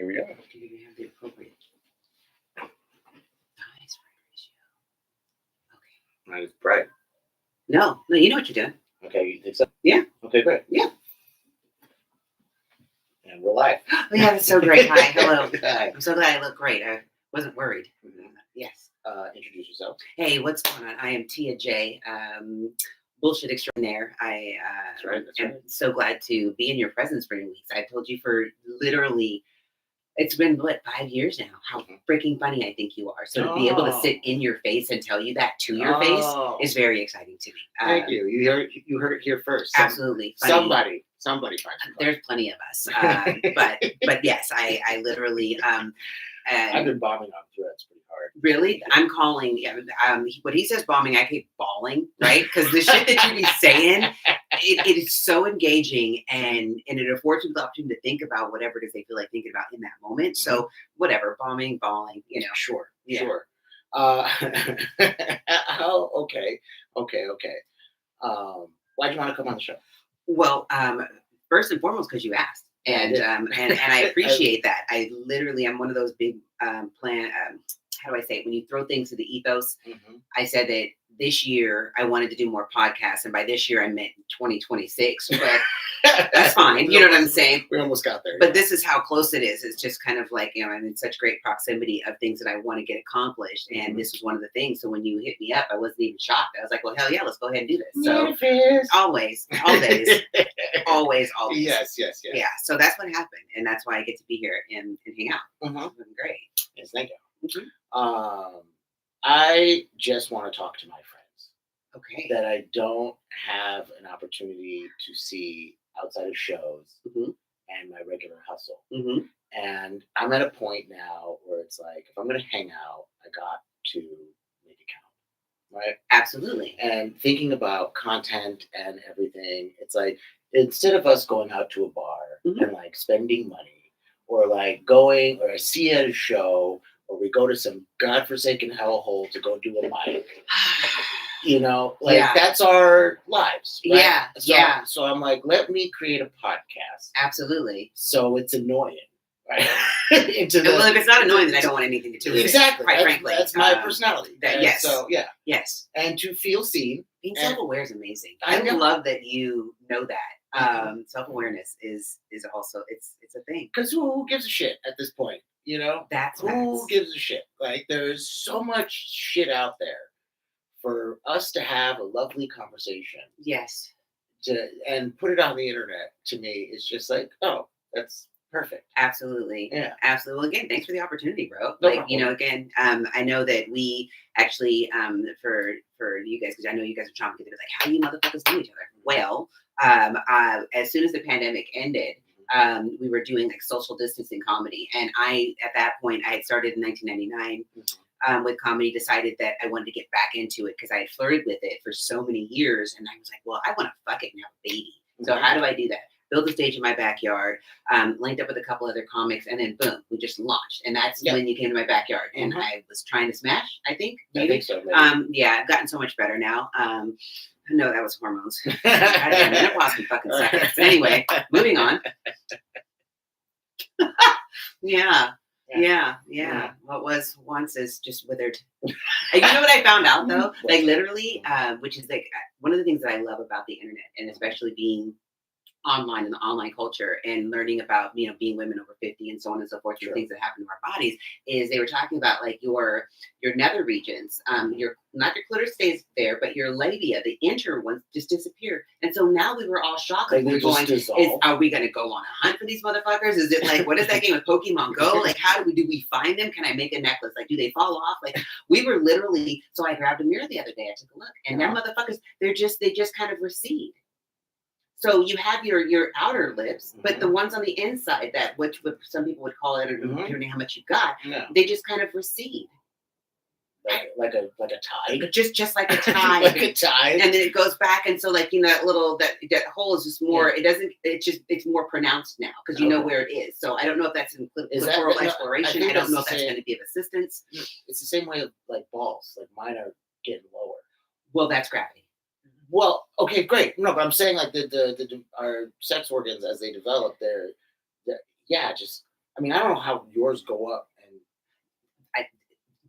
Here we go. You're going to have the appropriate size ratio. Okay. Not as bright. No, you know what you're doing. Okay, you think so? Yeah. Okay, great. Yeah. And we're live. Oh, yeah, that's so great. Hi, hello. Hi. I'm so glad I look great. I wasn't worried. Yes. Introduce yourself. Hey, what's going on? I am Tia J, bullshit extraordinaire. I That's am right. so glad to be in your presence for 2 weeks. I've told you for literally, it's been, 5 years now, how freaking funny I think you are. So to be able to sit in your face and tell you that to your face is very exciting to me. Thank you. You heard it here first. Absolutely. Funny. Somebody finds it. There's plenty of us. But yes, I literally... I've been bombing on Threads pretty hard. Really? I'm calling. When he says bombing, I keep bawling, right? Because the shit that you be saying, it is so engaging, and it affords people the opportunity to think about whatever it is they feel like thinking about in that moment. So whatever, bombing, bawling, Sure. Yeah. Sure. Okay. Why'd you want to come on the show? Well, first and foremost, because you asked. And I appreciate that. I literally am one of those big how do I say it? When you throw things to the ethos, I said that this year I wanted to do more podcasts, and by this year I meant 2026. But that's fine. You know what I'm saying? We almost got there. But this is how close it is. It's just kind of like, I'm in such great proximity of things that I want to get accomplished. And this was one of the things. So when you hit me up, I wasn't even shocked. I was like, well, hell yeah, let's go ahead and do this. So always, always. Yes. Yeah. So that's what happened. And that's why I get to be here and hang out. It's been great. Yes, thank you. I just want to talk to my friends. Okay. That I don't have an opportunity to see outside of shows and my regular hustle. And I'm at a point now where it's like, if I'm going to hang out, I got to make it count. Right? Absolutely. And thinking about content and everything, it's like, instead of us going out to a bar and like spending money, or like going, or I see at a show, or we go to some godforsaken hellhole to go do a mic. That's our lives. Right? Yeah. So I'm like, let me create a podcast. Absolutely. So it's annoying, right? Well, if it's not annoying, then I don't want anything to do with exactly. it. Quite frankly, that's my personality. Yes. So yeah. Yes. And to feel seen. Being self-aware is amazing. I love that you know that. Self-awareness is also it's a thing. Because who gives a shit at this point? That's who gives a shit. Like, there's so much shit out there for us to have a lovely conversation. Yes. And put it on the internet, to me, is just like, oh, that's perfect. Absolutely. Yeah. Absolutely. Well, again, thanks for the opportunity, bro. No problem. Again, I know that we actually, for you guys, because I know you guys are trying to get it, like, how do you motherfuckers know each other? Well, as soon as the pandemic ended, we were doing like social distancing comedy. And at that point, I had started in 1999 with comedy, decided that I wanted to get back into it because I had flirted with it for so many years. And I was like, well, I want to fuck it and have a baby. So how do I do that? Build a stage in my backyard, linked up with a couple other comics, and then boom, we just launched. And that's when you came to my backyard. And I was trying to smash, I think. Maybe. I think so. Yeah, I've gotten so much better now. No, that was hormones. Menopause in fucking seconds. Anyway, moving on. Yeah. What was once is just withered. You know what I found out though? Like literally, which is like one of the things that I love about the internet, and especially being online and the online culture and learning about, being women over 50 and so on and so forth, and things that happen to our bodies, is they were talking about like your nether regions, your not your clitoris stays there, but your labia, the inner ones, just disappear. And so now we were all shocked. Like we're going, are we going to go on a hunt for these motherfuckers? Is it like, what is that game with Pokemon Go? Like, how do we find them? Can I make a necklace? Like, do they fall off? Like, we were literally, so I grabbed a mirror the other day. I took a look, and their motherfuckers, they just kind of recede. So you have your outer lips, but the ones on the inside, that which some people would call it, depending on how much you got, they just kind of recede. Like a tide, just like a tide, like a tide, and then it goes back, and so like that little that hole is just more. It doesn't. It's more pronounced now because you know where it is. So I don't know if that's in clitoral exploration. I don't know if that's going to be of assistance. It's the same way of like balls. Like mine are getting lower. Well, that's gravity. Well, okay, great. No, but I'm saying like our sex organs as they develop, they're just I mean, I don't know how yours go up and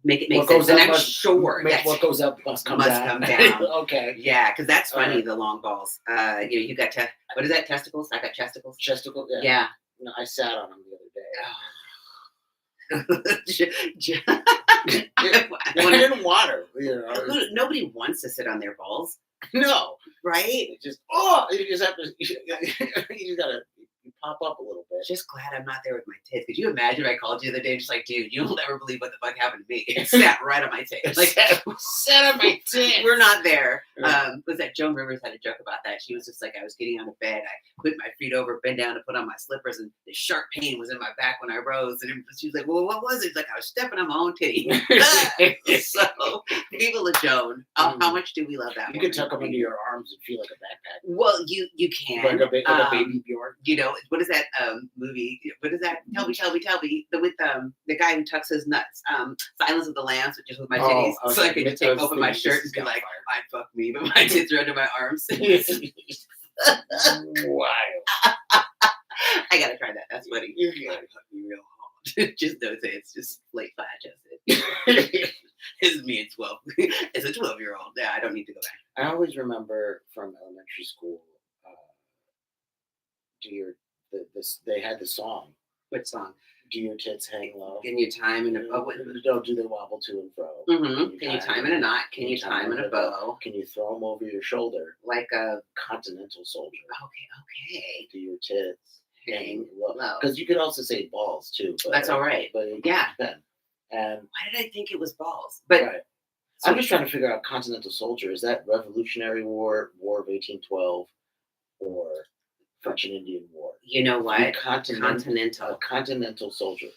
make it make sense. And I'm sure that what goes up must come down. Okay. Yeah, because that's funny. The long balls. You got what is that? Testicles? I got chesticles. Chesticles. Yeah. Yeah. No, I sat on them the other day. I didn't want her. You know. Nobody wants to sit on their balls. No. Right? You just have to. You just gotta. You pop up a little bit. Just glad I'm not there with my tits. Could you imagine if I called you the other day, just like, dude, you'll never believe what the fuck happened to me. It sat right on my tits. Like, sat on my tits. We're not there. Was that Joan Rivers had a joke about that? She was just like, I was getting out of bed, I put my feet over, bent down to put on my slippers, and the sharp pain was in my back when I rose. And she was like, well, what was it? It's like I was stepping on my own titty. So, people of Joan, how much do we love that? You could tuck them into your arms and feel like a backpack. Well, you can. Like a baby Bjorn. You know, what is that movie? What is that? Tell me. With the guy who tucks his nuts. Silence of the Lambs, which is with my titties. So I could just take open my shirt and be like, I'd fuck me, but my tits are under my arms. Wow. I gotta try that. That's funny. You gotta fuck me real hard. Just don't say it's just late flat adjusted. This is me at 12. It's a 12-year-old. Yeah, I don't need to go back. I always remember from elementary school, they had the song. What song? Do your tits hang low? Can you time in a bow? Do they wobble to and fro? Mm-hmm. Can you time in a knot? Can you time in a bow? Can you throw them over your shoulder? Like a continental soldier. Okay. Do your tits hang low? Low. Because you could also say balls too. But, that's all right. But yeah. And why did I think it was balls? But right. I'm just trying to figure out continental soldier. Is that Revolutionary War, War of 1812, or French and Indian War? You know what? Continental. A continental soldier.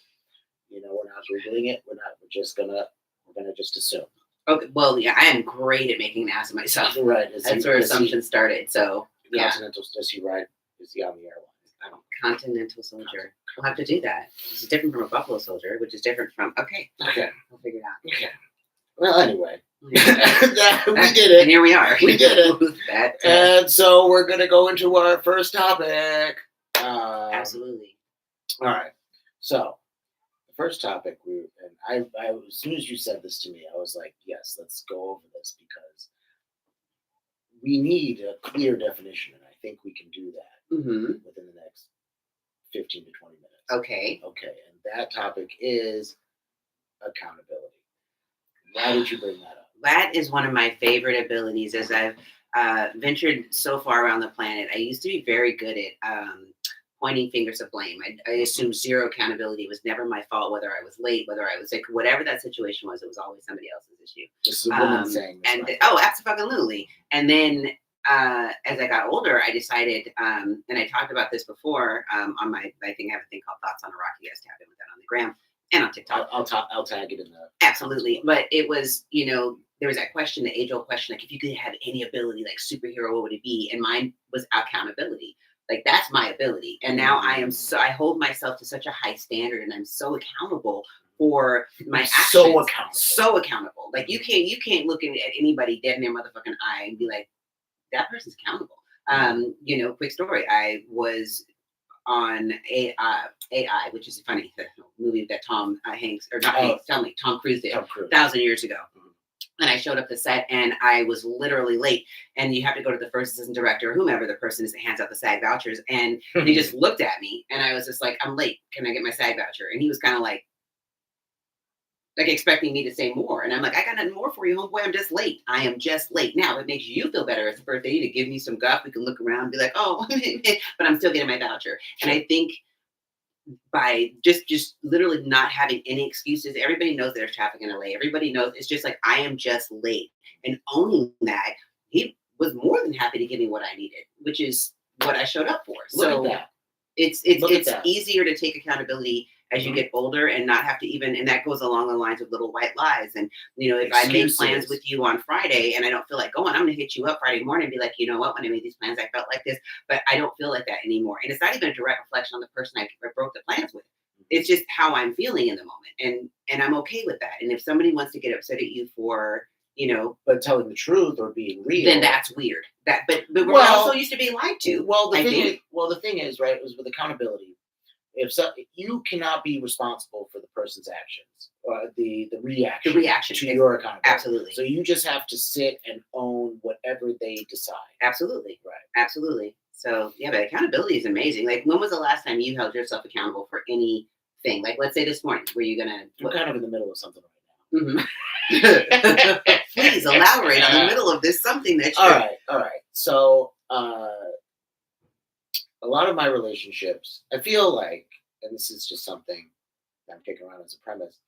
You know, we're not googling it. We're gonna just assume. Okay. Well, yeah, I am great at making an ass of myself. Right. That's where assumptions started. So yeah. Continental. Does he ride? Is he on the airline? I don't. Continental soldier. We'll have to do that. This is different from a buffalo soldier, which is different from. Okay. We'll figure it out. Okay. Well, anyway. We did it. And here we are. We did it. And so we're going to go into our first topic. Absolutely. All right. So the first topic, I as soon as you said this to me, I was like, yes, let's go over this because we need a clear definition, and I think we can do that within the next 15 to 20 minutes. Okay. And that topic is accountability. Why did you bring that up? That is one of my favorite abilities as I've ventured so far around the planet. I used to be very good at pointing fingers of blame. I assumed zero accountability. It was never my fault, whether I was late, whether I was sick, whatever that situation was, it was always somebody else's issue. This is a woman saying this. And absolutely. And then as I got older, I decided, and I talked about this before on my, I think I have a thing called Thoughts on a Rock. You guys tapped in with that on the gram. And on TikTok. I'll tag it in the. Absolutely. But it was, there was that question, the age-old question, like if you could have any ability, like superhero, what would it be? And mine was accountability. Like that's my ability. And now I hold myself to such a high standard and I'm so accountable for my actions. So accountable. Like you can't look at anybody dead in their motherfucking eye and be like, that person's accountable. Quick story. I was on AI, which is funny, the movie that Tom Cruise did 1,000 years ago. And I showed up to set and I was literally late. And you have to go to the first assistant director or whomever the person is that hands out the SAG vouchers. And he just looked at me and I was just like, I'm late. Can I get my SAG voucher? And he was kind of like expecting me to say more. And I'm like, I got nothing more for you, homeboy. I'm just late. I am just late. Now, it makes you feel better as a birthday to give me some guff. We can look around and be like, oh, but I'm still getting my voucher. And I think by just literally not having any excuses, everybody knows there's traffic in LA. Everybody knows it's just like, I am just late. And owning that, he was more than happy to give me what I needed, which is what I showed up for. Look at that. It's easier to take accountability as you get older and not have to and that goes along the lines of little white lies. And, if I made plans with you on Friday and I don't feel like going, I'm going to hit you up Friday morning and be like, you know what, when I made these plans, I felt like this, but I don't feel like that anymore. And it's not even a direct reflection on the person I broke the plans with. It's just how I'm feeling in the moment. And I'm okay with that. And if somebody wants to get upset at you for, but telling the truth or being real, then that's weird. But we're also used to being lied to. Well, the thing is, right, it was with accountability. You cannot be responsible for the person's actions, the reaction, to is, your accountability. Absolutely. So you just have to sit and own whatever they decide. Absolutely. Right. Absolutely. So yeah, but accountability is amazing. Like, when was the last time you held yourself accountable for anything? Like, let's say this morning, were you gonna? I'm kind of in the middle of something right now. Mm-hmm. Please elaborate on the middle of this something that you're. All right. So a lot of my relationships, I feel like, and this is just something that I'm kicking around as a premise,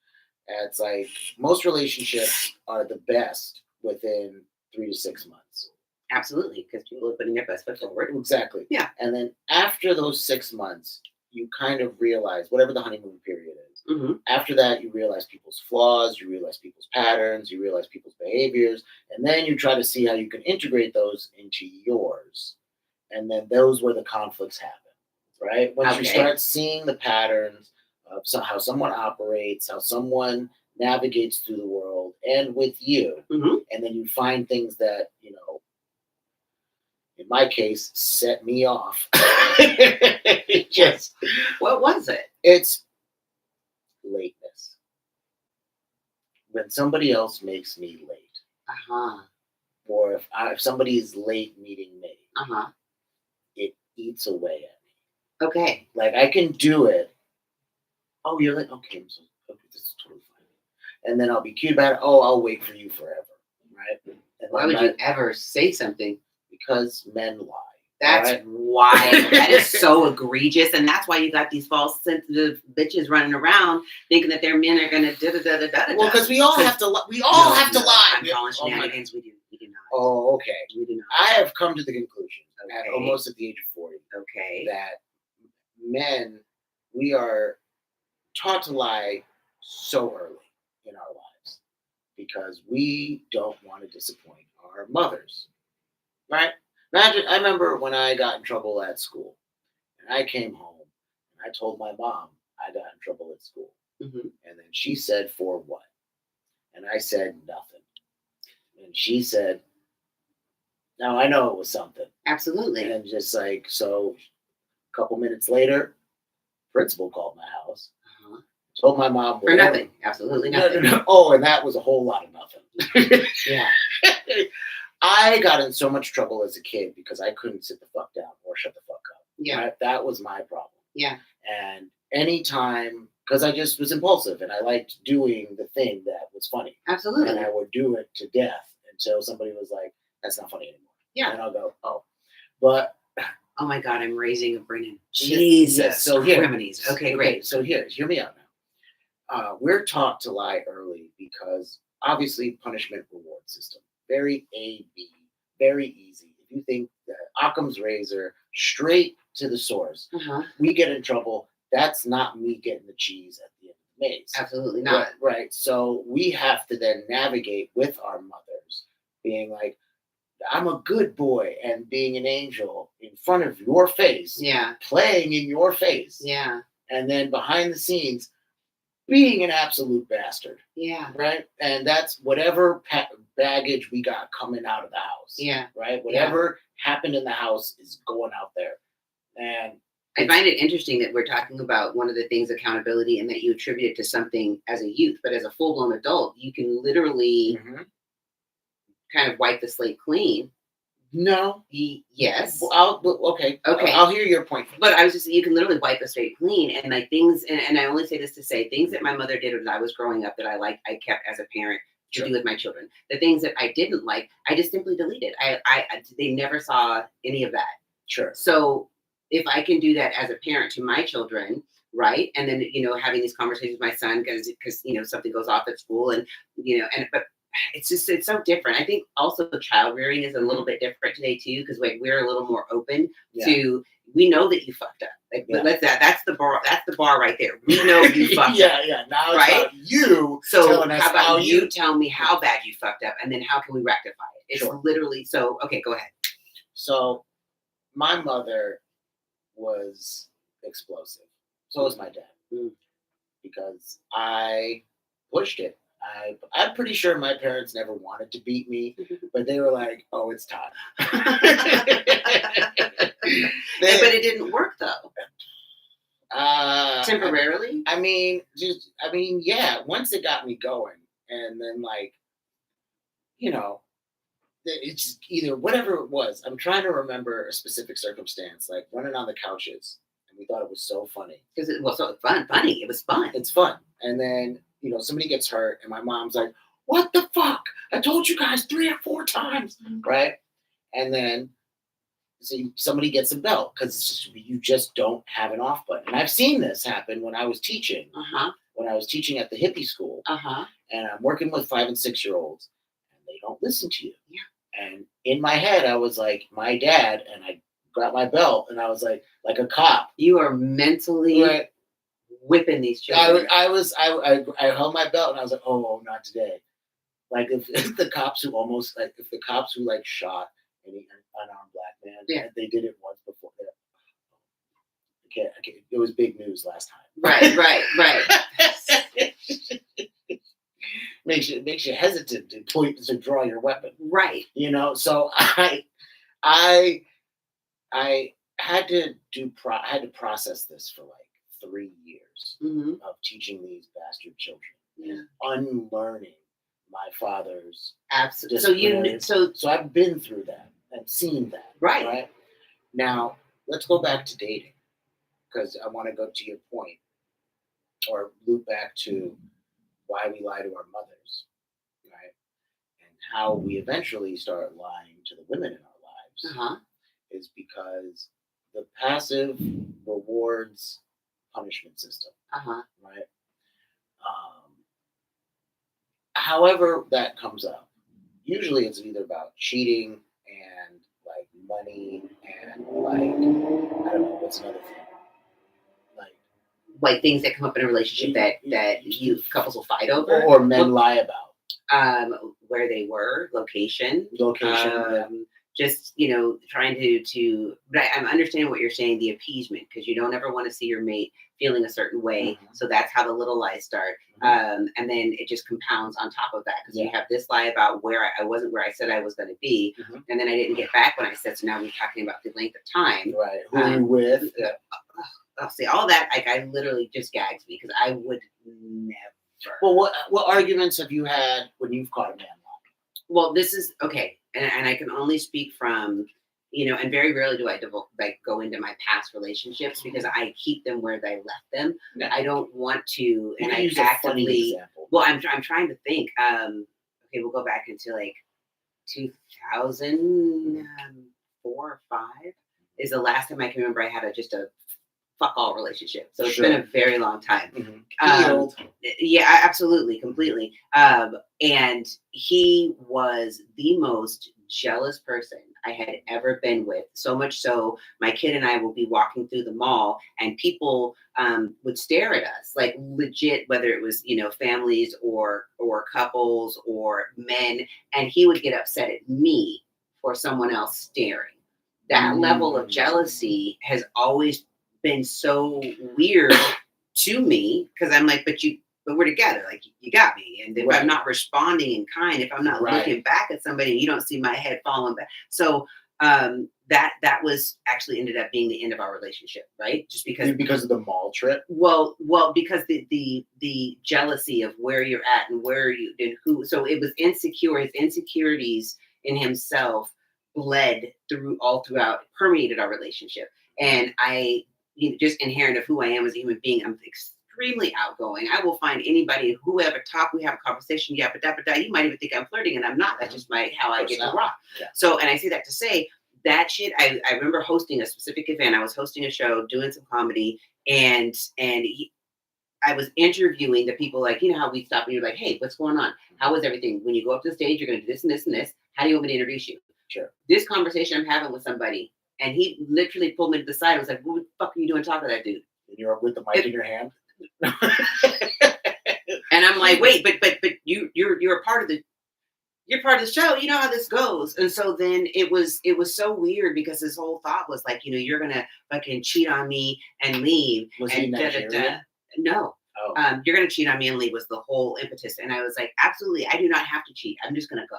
it's like most relationships are the best within 3 to 6 months. Absolutely, because people are putting their best foot forward. Exactly. Yeah. And then after those 6 months, you kind of realize, whatever the honeymoon period is, Mm-hmm. after that, you realize people's flaws, you realize people's patterns, you realize people's behaviors, and then you try to see how you can integrate those into yours. And then those where the conflicts happen, right? Once you start seeing the patterns of how someone operates, how someone navigates through the world and with you, Mm-hmm. and then you find things that, in my case, set me off. What was it? It's lateness. When somebody else makes me late, or if somebody is late meeting me, it eats away at me. Okay. Like, I can do it. Oh, you're late? Okay, this is totally fine. And then I'll be cute about it. Oh, I'll wait for you forever, right? And why would you ever say something? Because men lie. That's wild. That is so egregious, and that's why you got these false sensitive bitches running around thinking that their men are gonna da da da da da. Well, because we all have to. We all have to lie. I'm calling shenanigans. We do not. Oh, okay. We do not. I have come to the conclusion, almost at the age of 40, that men, we are taught to lie so early in our lives because we don't want to disappoint our mothers, right? Imagine, I remember when I got in trouble at school, and I came home, and I told my mom I got in trouble at school. Mm-hmm. And then she said, "For what?" And I said, "Nothing." And she said, "Now I know it was something." Absolutely. And just like, so a couple minutes later, principal called my house, told my mom, for nothing. Absolutely nothing. No. Oh, and that was a whole lot of nothing. Yeah. I got in so much trouble as a kid because I couldn't sit the fuck down or shut the fuck up. Yeah. Right? That was my problem. Yeah. And anytime, because I just was impulsive and I liked doing the thing that was funny. Absolutely. And I would do it to death until somebody was like, "That's not funny anymore." Yeah. And I'll go, "Oh." But oh my God, I'm raising a Brennan. Jesus. Yeah, so here. Criminies. Okay, great. So hear me out now. We're taught to lie early because obviously punishment reward system. Very A-B, very easy. If you think that Occam's razor, straight to the source, we get in trouble. That's not me getting the cheese at the end of the maze. Absolutely not. Right. So we have to then navigate with our mothers, being like, "I'm a good boy," and being an angel in front of your face, playing in your face, and then behind the scenes, being an absolute bastard. Yeah. Right? And that's whatever baggage we got coming out of the house. Yeah. Right? Whatever happened in the house is going out there. And I find it interesting that we're talking about one of the things, accountability, and that you attribute it to something as a youth, but as a full-blown adult, you can literally kind of wipe the slate clean. No. Yes. Okay. I'll hear your point. But I was just, you can literally wipe the slate clean, and like things, and I only say this to say things that my mother did as I was growing up that I liked, I kept as a parent to do with my children. The things that I didn't like, I just simply deleted. They never saw any of that. Sure. So if I can do that as a parent to my children, right, and then having these conversations with my son because something goes off at school, and but it's so different. I think also child rearing is a little bit different today too, because like we're a little more open to, we know that you fucked up. Like that's the bar. That's the bar right there. We know you fucked up. Yeah. Now it's about you. So telling us how about you tell me how bad you fucked up, and then how can we rectify it? It's literally so. Okay, go ahead. So my mother was explosive. So was my dad, because I pushed it. I'm pretty sure my parents never wanted to beat me, but they were like, "Oh, it's time." But it didn't work though. Temporarily? Yeah. Once it got me going, and then it's either whatever it was. I'm trying to remember a specific circumstance, like running on the couches, and we thought it was so funny because it was so funny. It was fun. It's fun, and then somebody gets hurt, and my mom's like, "What the fuck? I told you guys 3 or 4 times, right?" And then somebody gets a belt because you just don't have an off button. And I've seen this happen when I was teaching. When I was teaching at the hippie school, and I'm working with 5 and 6-year-olds, and they don't listen to you. Yeah. And in my head, I was like, my dad, and I got my belt, and I was like a cop. You are mentally whipping these children. I held my belt, and I was like, oh, not today. Like if the cops who shot an unarmed black man, they did it once before. Okay, it was big news last time. Right. makes you hesitant to draw your weapon. Right. So I had to process this for 3 years of teaching these bastard children and unlearning my father's absolutely. So I've been through that and seen that. Right. Now let's go back to dating, because I want to go to your point, or loop back to why we lie to our mothers, right? And how we eventually start lying to the women in our lives is because the passive rewards punishment system, right? However that comes up, usually it's either about cheating and money and I don't know, what's another thing? Like things that come up in a relationship that couples will fight over, or men lie about. Where they were, location, just trying to. But I'm understanding what you're saying, the appeasement, because you don't ever want to see your mate feeling a certain way. So that's how the little lies start, and then it just compounds on top of that, because you have this lie about where I wasn't where I said I was going to be, and then I didn't get back when I said. So now we're talking about the length of time, right? Who are you with? I'll say all that. I literally just gags me, because I would never. Well, what arguments have you had when you've caught a man lying? Well, this is okay, and I can only speak from, and very rarely do I go into my past relationships, because I keep them where they left them. Yeah. I don't want to, and I use actively. Well, I'm trying to think. Okay, we'll go back into 2004 or 5 is the last time I can remember I had just a fuck all relationship. So it's been a very long time. Yeah, absolutely, completely. And he was the most jealous person I had ever been with. So much so, my kid and I will be walking through the mall, and people would stare at us, legit, whether it was families or couples or men, and he would get upset at me for someone else staring. That level of jealousy has always been so weird to me, because I'm like, but we're together, you got me, and if I'm not responding in kind, if I'm not looking back at somebody, and you don't see my head falling back, so that was actually ended up being the end of our relationship, right? Just because of the mall trip. Well, because the jealousy of where you're at and where you and who, so it was insecure. His insecurities in himself bled throughout, permeated our relationship, and I. Just inherent of who I am as a human being, I'm extremely outgoing. I will find anybody, whoever, talk, we have a conversation, you might even think I'm flirting, and I'm not. That's just how I get to rock. Yeah. So, and I say that to say that shit. I remember hosting a specific event. I was hosting a show, doing some comedy, and I was interviewing the people, how we stop and you're like, hey, what's going on? How was everything? When you go up to the stage, you're going to do this and this and this. How do you want me to introduce you? Sure. This conversation I'm having with somebody, and he literally pulled me to the side and was like, what the fuck are you doing talking to that dude? And you're with the mic in your hand. And I'm like, wait, but you're a part of the show. You know how this goes. And so then it was so weird, because his whole thought was you're gonna fucking cheat on me and leave. Was he Nigerian? No. Oh. You're gonna cheat on me and leave was the whole impetus. And I was like, absolutely, I do not have to cheat. I'm just gonna go.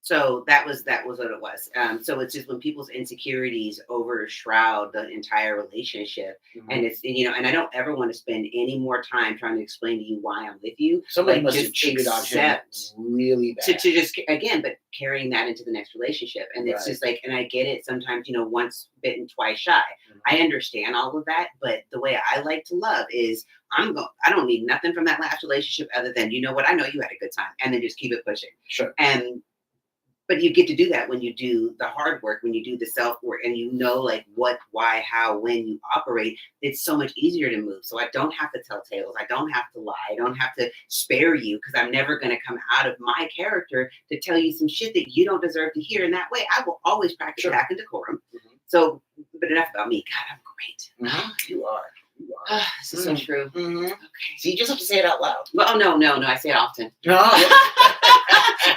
So that was what it was. So it's just when people's insecurities overshroud the entire relationship, and it's and I don't ever want to spend any more time trying to explain to you why I'm with you. Somebody must have cheated on him really bad. To just again, but carrying that into the next relationship, and it's just like, and I get it. Sometimes once bitten, twice shy. I understand all of that, but the way I like to love is I don't need nothing from that last relationship other than I know you had a good time, and then just keep it pushing. Sure. But you get to do that when you do the hard work, when you do the self work, and like what, why, how, when you operate. It's so much easier to move. So I don't have to tell tales. I don't have to lie. I don't have to spare you, because I'm never going to come out of my character to tell you some shit that you don't deserve to hear. In that way, I will always practice tact and decorum. So, but enough about me. God, I'm great. You are. This is so true. Okay. So you just have to say it out loud. Well, no. I say it often. No.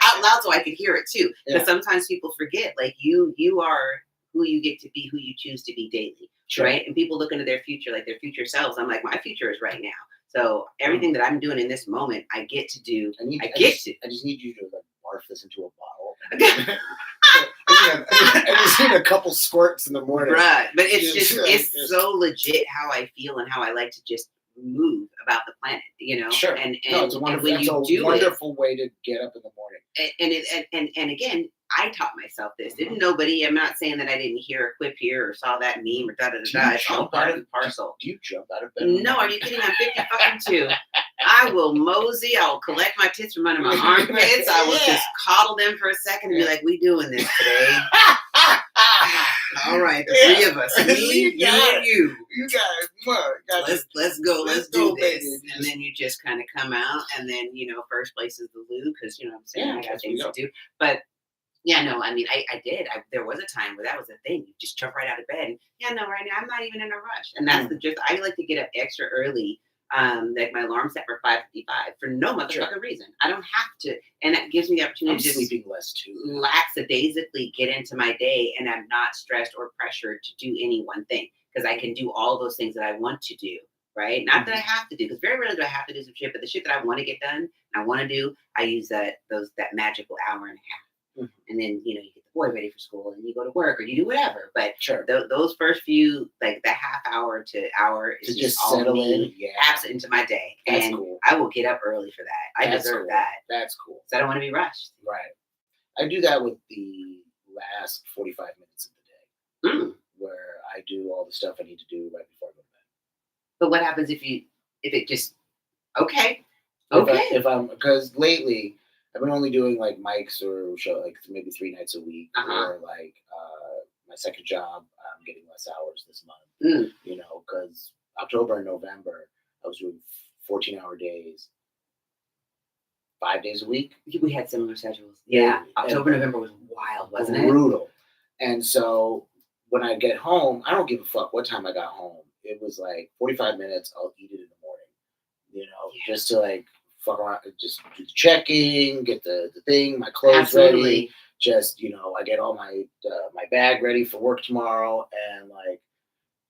Out loud so I can hear it too. Because sometimes people forget, like you are who you get to be, who you choose to be daily. Sure. Right? And people look into their future, like their future selves. I'm like, my future is right now. So everything that I'm doing in this moment, I get to do. I just need you to barf this into a bottle. I just need a couple squirts in the morning. Right. But it's so legit how I feel and how I like to just move about the planet, Sure. And it's a wonderful way to get up in the morning. And again, I taught myself this. Didn't nobody? I'm not saying that I didn't hear a quip here or saw that meme or da da da da. It's all part of the parcel. Do you jump out of bed? No, are you kidding? I'm 52. I will mosey. I'll collect my tits from under my armpits. I will just coddle them for a second and be like, "We doing this today." All right, the three of us, me, you, and you. You got it. Let's go. Let's do this. Baby. And then you just kind of come out, and then first place is the loo, because what I'm saying, I got things to do. But yeah, no, I mean, I did. There was a time where that was a thing. You just jump right out of bed. And, right now I'm not even in a rush, and that's I like to get up extra early. Like my alarm set for 5:55 for no motherfucking reason. I don't have to, and that gives me the opportunity to just sleeping less too. Lackadaisically get into my day, and I'm not stressed or pressured to do any one thing, because I can do all those things that I want to do. Right? Not that I have to do, because very rarely do I have to do some shit, but the shit that I want to get done and I want to do, I use that magical hour and a half. And then you get the boy ready for school, and you go to work, or you do whatever. But those first few, like the half hour to hour, is just all me, absent into my day. That's and cool. I will get up early for that. I deserve that. That's cool. So I don't want to be rushed. Right. I do that with the last 45 minutes of the day, where I do all the stuff I need to do right before I go to bed. But what happens if it just because lately I've been only doing like mics or show like maybe 3 nights a week, or like my second job, I'm getting less hours this month. Because October and November I was doing 14-hour days, 5 days a week. We had similar schedules. Yeah, October, November was wild, wasn't it? Brutal. And so when I get home, I don't give a fuck what time I got home. It was like 45 minutes. I'll eat it in the morning, just to like fuck around, just do the checking, get the thing, my clothes ready. Just, I get all my my bag ready for work tomorrow, and like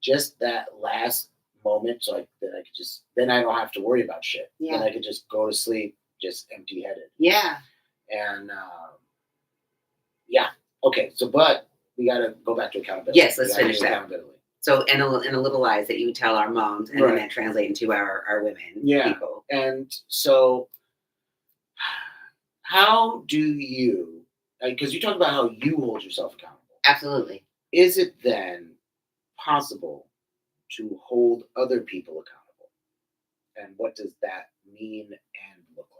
just that last moment, so that I could just, then I don't have to worry about shit. Yeah. Then I could just go to sleep, just empty-headed. Yeah. And okay. So, but we got to go back to accountability. Yes, let's finish that. Accountability. So, and the little lies that you tell our moms, and then that translate into our women people. And so, how do you, because you talk about how you hold yourself accountable. Absolutely. Is it then possible to hold other people accountable? And what does that mean and look like?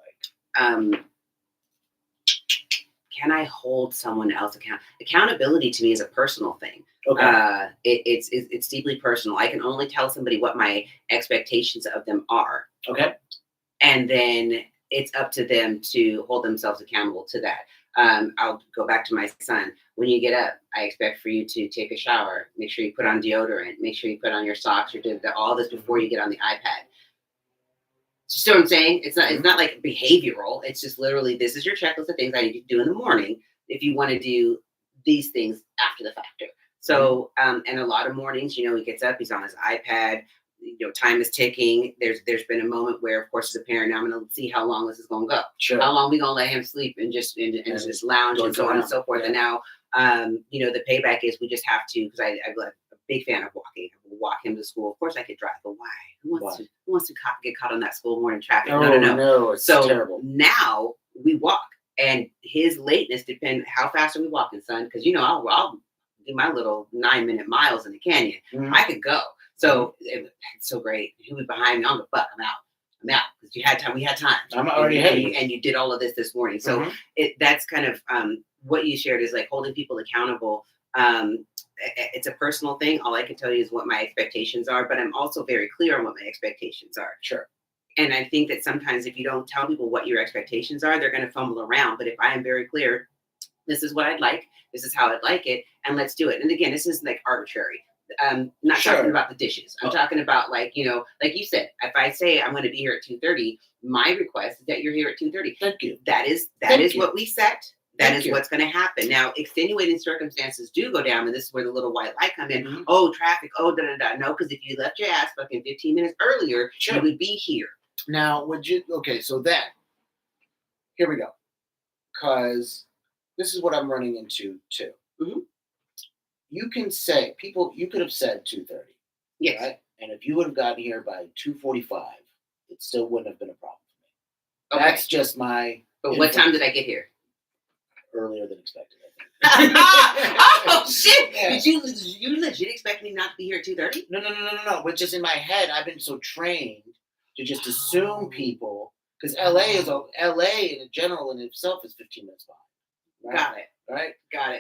Can I hold someone else accountable? Accountability to me is a personal thing. Okay. It's deeply personal. I can only tell somebody what my expectations of them are. Okay. And then it's up to them to hold themselves accountable to that. I'll go back to my son. When you get up, I expect for you to take a shower. Make sure you put on deodorant. Make sure you put on your socks. Or do all this before you get on the iPad. You see what I'm saying? It's not like behavioral. It's just literally, this is your checklist of things I need to do in the morning if you want to do these things after the fact. So, and a lot of mornings, he gets up, he's on his iPad, time is ticking. There's been a moment where, of course, as a parent, now I'm going to see how long this is going to go. Sure. How long we going to let him sleep and just lounge and so on and so forth. And now, the payback is we just have to, because I'm a big fan of walking. I will walk him to school. Of course, I could drive, but why? Who wants to get caught on that school morning traffic? No, it's terrible. Now we walk, and his lateness depends how fast are we walking, son? Because I'll do my little 9-minute miles in the canyon. Mm-hmm. I could go. So it's so great. He was behind me. I'm out because you had time. We had time. I'm already ahead. And you did all of this morning. So that's kind of what you shared is like holding people accountable. It's a personal thing. All I can tell you is what my expectations are, but I'm also very clear on what my expectations are. Sure. And I think that sometimes if you don't tell people what your expectations are, they're going to fumble around. But if I am very clear, this is what I'd like, this is how I'd like it, and let's do it. And again, this isn't like arbitrary. Not talking about the dishes. I'm talking about like you said, if I say I'm going to be here at 2:30, my request is that you're here at 2:30. Thank you. That is what we set. That is what's going to happen. Now, extenuating circumstances do go down, and this is where the little white light come in. Mm-hmm. Oh, traffic. Oh, da-da-da. No, because if you left your ass fucking 15 minutes earlier, you would be here. Now, so then, here we go. Because this is what I'm running into, too. Mm-hmm. You can say, you could have said 2:30. Yes. Right? And if you would have gotten here by 2:45, it still wouldn't have been a problem for me. Okay. That's just my... But what time did I get here? Earlier than expected, I think. Oh shit! Yeah. Did you legit expect me not to be here at 2:30? No. But just in my head, I've been so trained to just assume people, because LA in general in itself is 15 minutes behind. Right? Got it. Right? Got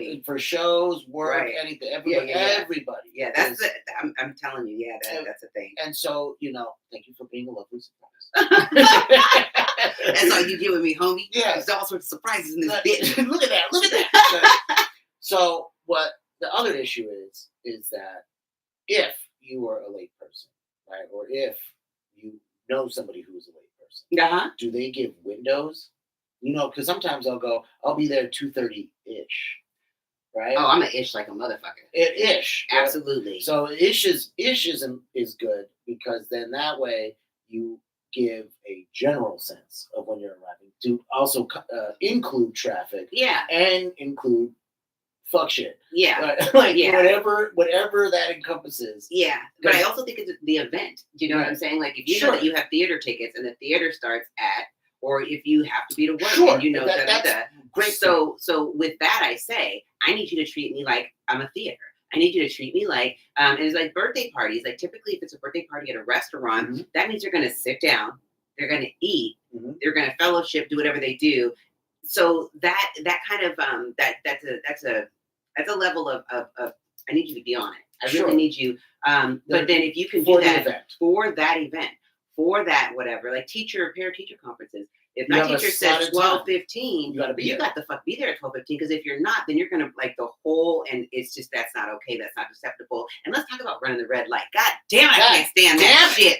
it. For shows, work, right. Anything, everybody. Yeah, that's it. I'm telling you, that's a thing. And so, thank you for being a lovely surprise. That's all you get with me, homie. Yeah. There's all sorts of surprises in this bitch. Look at that. So what the other issue is that if you are a late person, right, or if you know somebody who is a late person, do they give windows? Because sometimes I'll be there 2:30-ish, right? Oh, I'm an ish like a motherfucker. Ish. Absolutely. Right? So ish is good, because then that way you give a general sense of when you're arriving, to also include traffic. Yeah. And include fuck shit. Yeah. Right? Whatever that encompasses. Yeah. But I also think it's the event. Do you know what I'm saying? Like if you know that you have theater tickets and the theater starts at, or if you have to be to work and that's great. So with that I say, I need you to treat me like I'm a theater. I need you to treat me like, and it's like birthday parties. Like typically if it's a birthday party at a restaurant, that means they're going to sit down, they're going to eat, they're going to fellowship, do whatever they do. So that kind of, that's a level of I need you to be on it. I really need you. But then if you can do that for that event, for that whatever, like parent-teacher conferences. If my teacher says 12:15, you got to be there at 12:15, because if you're not, then you're gonna like the whole, and it's just that's not okay. That's not acceptable. And let's talk about running the red light. God damn, I can't stand that shit.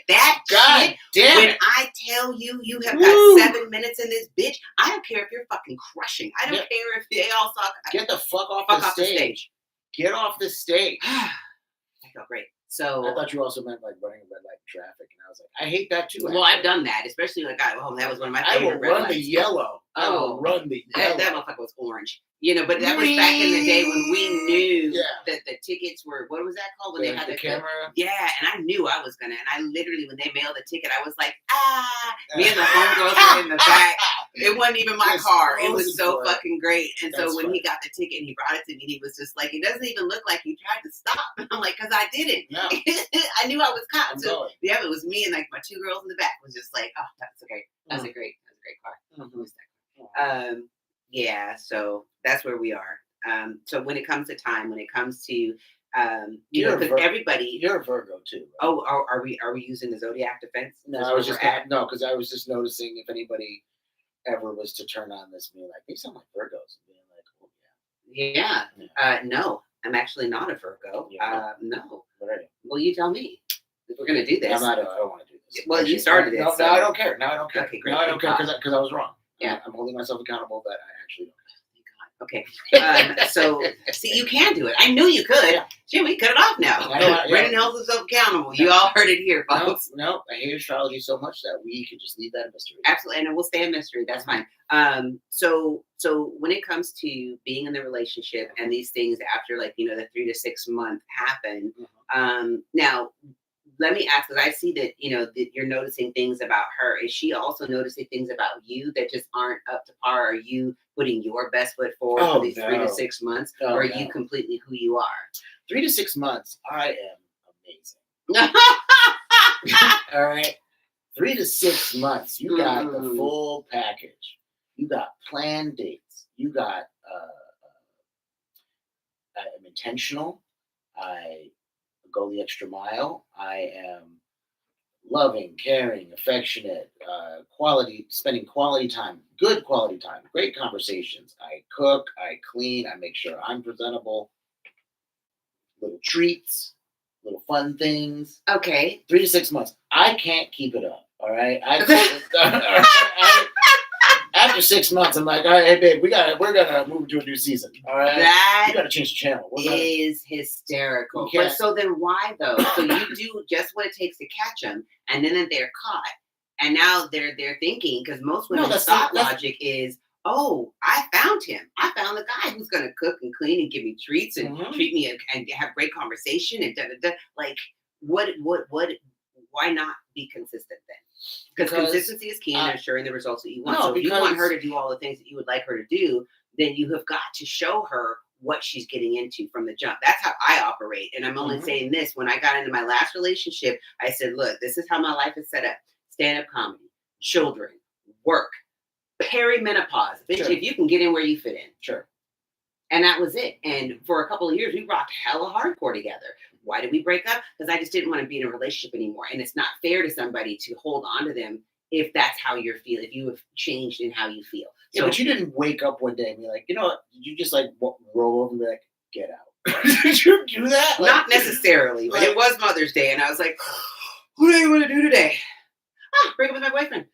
When I tell you, you have got 7 minutes in this bitch. I don't care if you're fucking crushing. I don't care if they all suck. Get the fuck off the stage. Get off the stage. I felt great. So I thought you also meant like running a red light traffic, and I was like, I hate that too. Well, I've done that, especially like that was one of my favorite. I will run the yellow. I will run the yellow. That motherfucker was orange. But that was back in the day when we knew that the tickets were, what was that called? When they had the camera. Yeah, and I knew I was gonna, and I literally, when they mailed the ticket, I was like, me and the homegirls were in the back. It wasn't even my car. It was so fucking great. And so when he got the ticket and he brought it to me, he was just like, it doesn't even look like you tried to stop. And I'm like, because I didn't. No. I knew I was caught. So it was me and like my two girls in the back was just like, oh, that's okay. That's a great car. Mm-hmm. So that's where we are. So when it comes to time, when it comes to everybody, you're a Virgo too. Right? Oh, are we using the zodiac defense? No, because I was just noticing if anybody ever was to turn on this, being like, they sound like Virgos, and being like, oh yeah. No, I'm actually not a Virgo. No. What are you? Well, you tell me. If we're gonna do this, I don't want to do this. Well, you started it. No, I don't care. No, I don't care. Okay, great. No, I don't care because I was wrong. Yeah, I'm holding myself accountable that I actually don't. Okay. So, see, you can do it. I knew you could. Jim, we cut it off now. Brendan holds himself accountable. You all heard it here, folks. No, I hate astrology so much that we could just leave that a mystery. Absolutely, and it will stay a mystery. That's fine. So when it comes to being in the relationship and these things after, like, the 3 to 6 month happen, now let me ask, because I see that that you're noticing things about her. Is she also noticing things about you that just aren't up to par? Are you putting your best foot forward for these 3 to 6 months, or are you completely who you are? 3 to 6 months, I am amazing. All right, 3 to 6 months, you got the full package. You got planned dates. You got. I'm intentional. I go the extra mile. I am loving, caring, affectionate, spending quality time, good quality time, great conversations. I cook, I clean, I make sure I'm presentable. Little treats, little fun things. Okay. 3 to 6 months. I can't keep it up. All right. After 6 months, I'm like, all right, hey babe, we're gonna move to a new season. All right, you gotta change the channel. Is hysterical. But so then why though? So you do just what it takes to catch them, and then they're caught, and now they're thinking, because most women's thought logic is, oh, I found him. I found the guy who's gonna cook and clean and give me treats and treat me and have great conversation and da da da. Like, what? Why not be consistent then? Because consistency is key in ensuring the results that you want. So if you want her to do all the things that you would like her to do, then you have got to show her what she's getting into from the jump. That's how I operate. And I'm only saying this. When I got into my last relationship, I said, look, this is how my life is set up. Stand-up comedy, children, work, perimenopause. Bitch, if you can get in where you fit in. Sure. And that was it. And for a couple of years, we rocked hella hardcore together. Why did we break up? Because I just didn't want to be in a relationship anymore. And it's not fair to somebody to hold on to them if that's how you're feeling, if you have changed in how you feel. Yeah, but you didn't wake up one day and be like, you know what? Did you just like roll over and be like, get out? Did you do that? Like, not necessarily, but it was Mother's Day. And I was like, what do you want to do today? Break up with my boyfriend.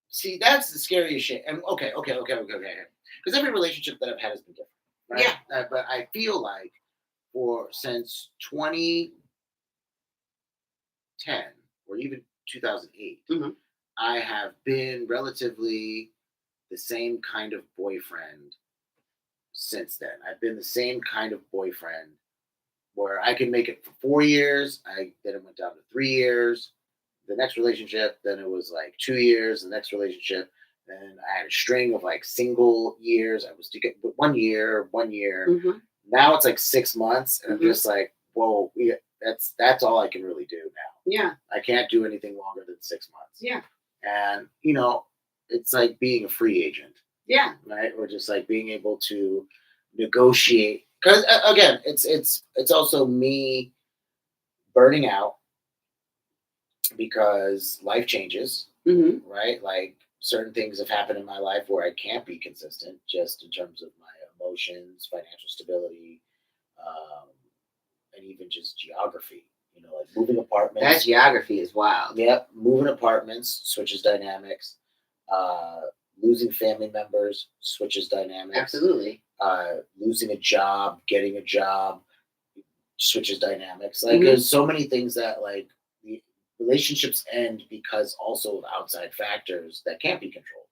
See, that's the scariest shit. And okay. Because every relationship that I've had has been different. Right? Yeah. But I feel like since 2010 or even 2008, I have been relatively the same kind of boyfriend since then. I've been the same kind of boyfriend where I can make it for 4 years. Then it went down to 3 years. The next relationship, then it was like 2 years. The next relationship, then I had a string of like single years. I was together 1 year. Now it's like 6 months, and I'm just like, whoa, that's all I can really do now. Yeah. I can't do anything longer than 6 months. Yeah. And, it's like being a free agent. Yeah. Right? Or just like being able to negotiate. Because, again, it's also me burning out because life changes, right? Like, certain things have happened in my life where I can't be consistent, just in terms of my emotions, financial stability, and even just geography. Like moving apartments. That geography is wild. Yep, moving apartments switches dynamics. Losing family members switches dynamics. Absolutely. Losing a job, getting a job switches dynamics. Like there's so many things that like the relationships end because also of outside factors that can't be controlled.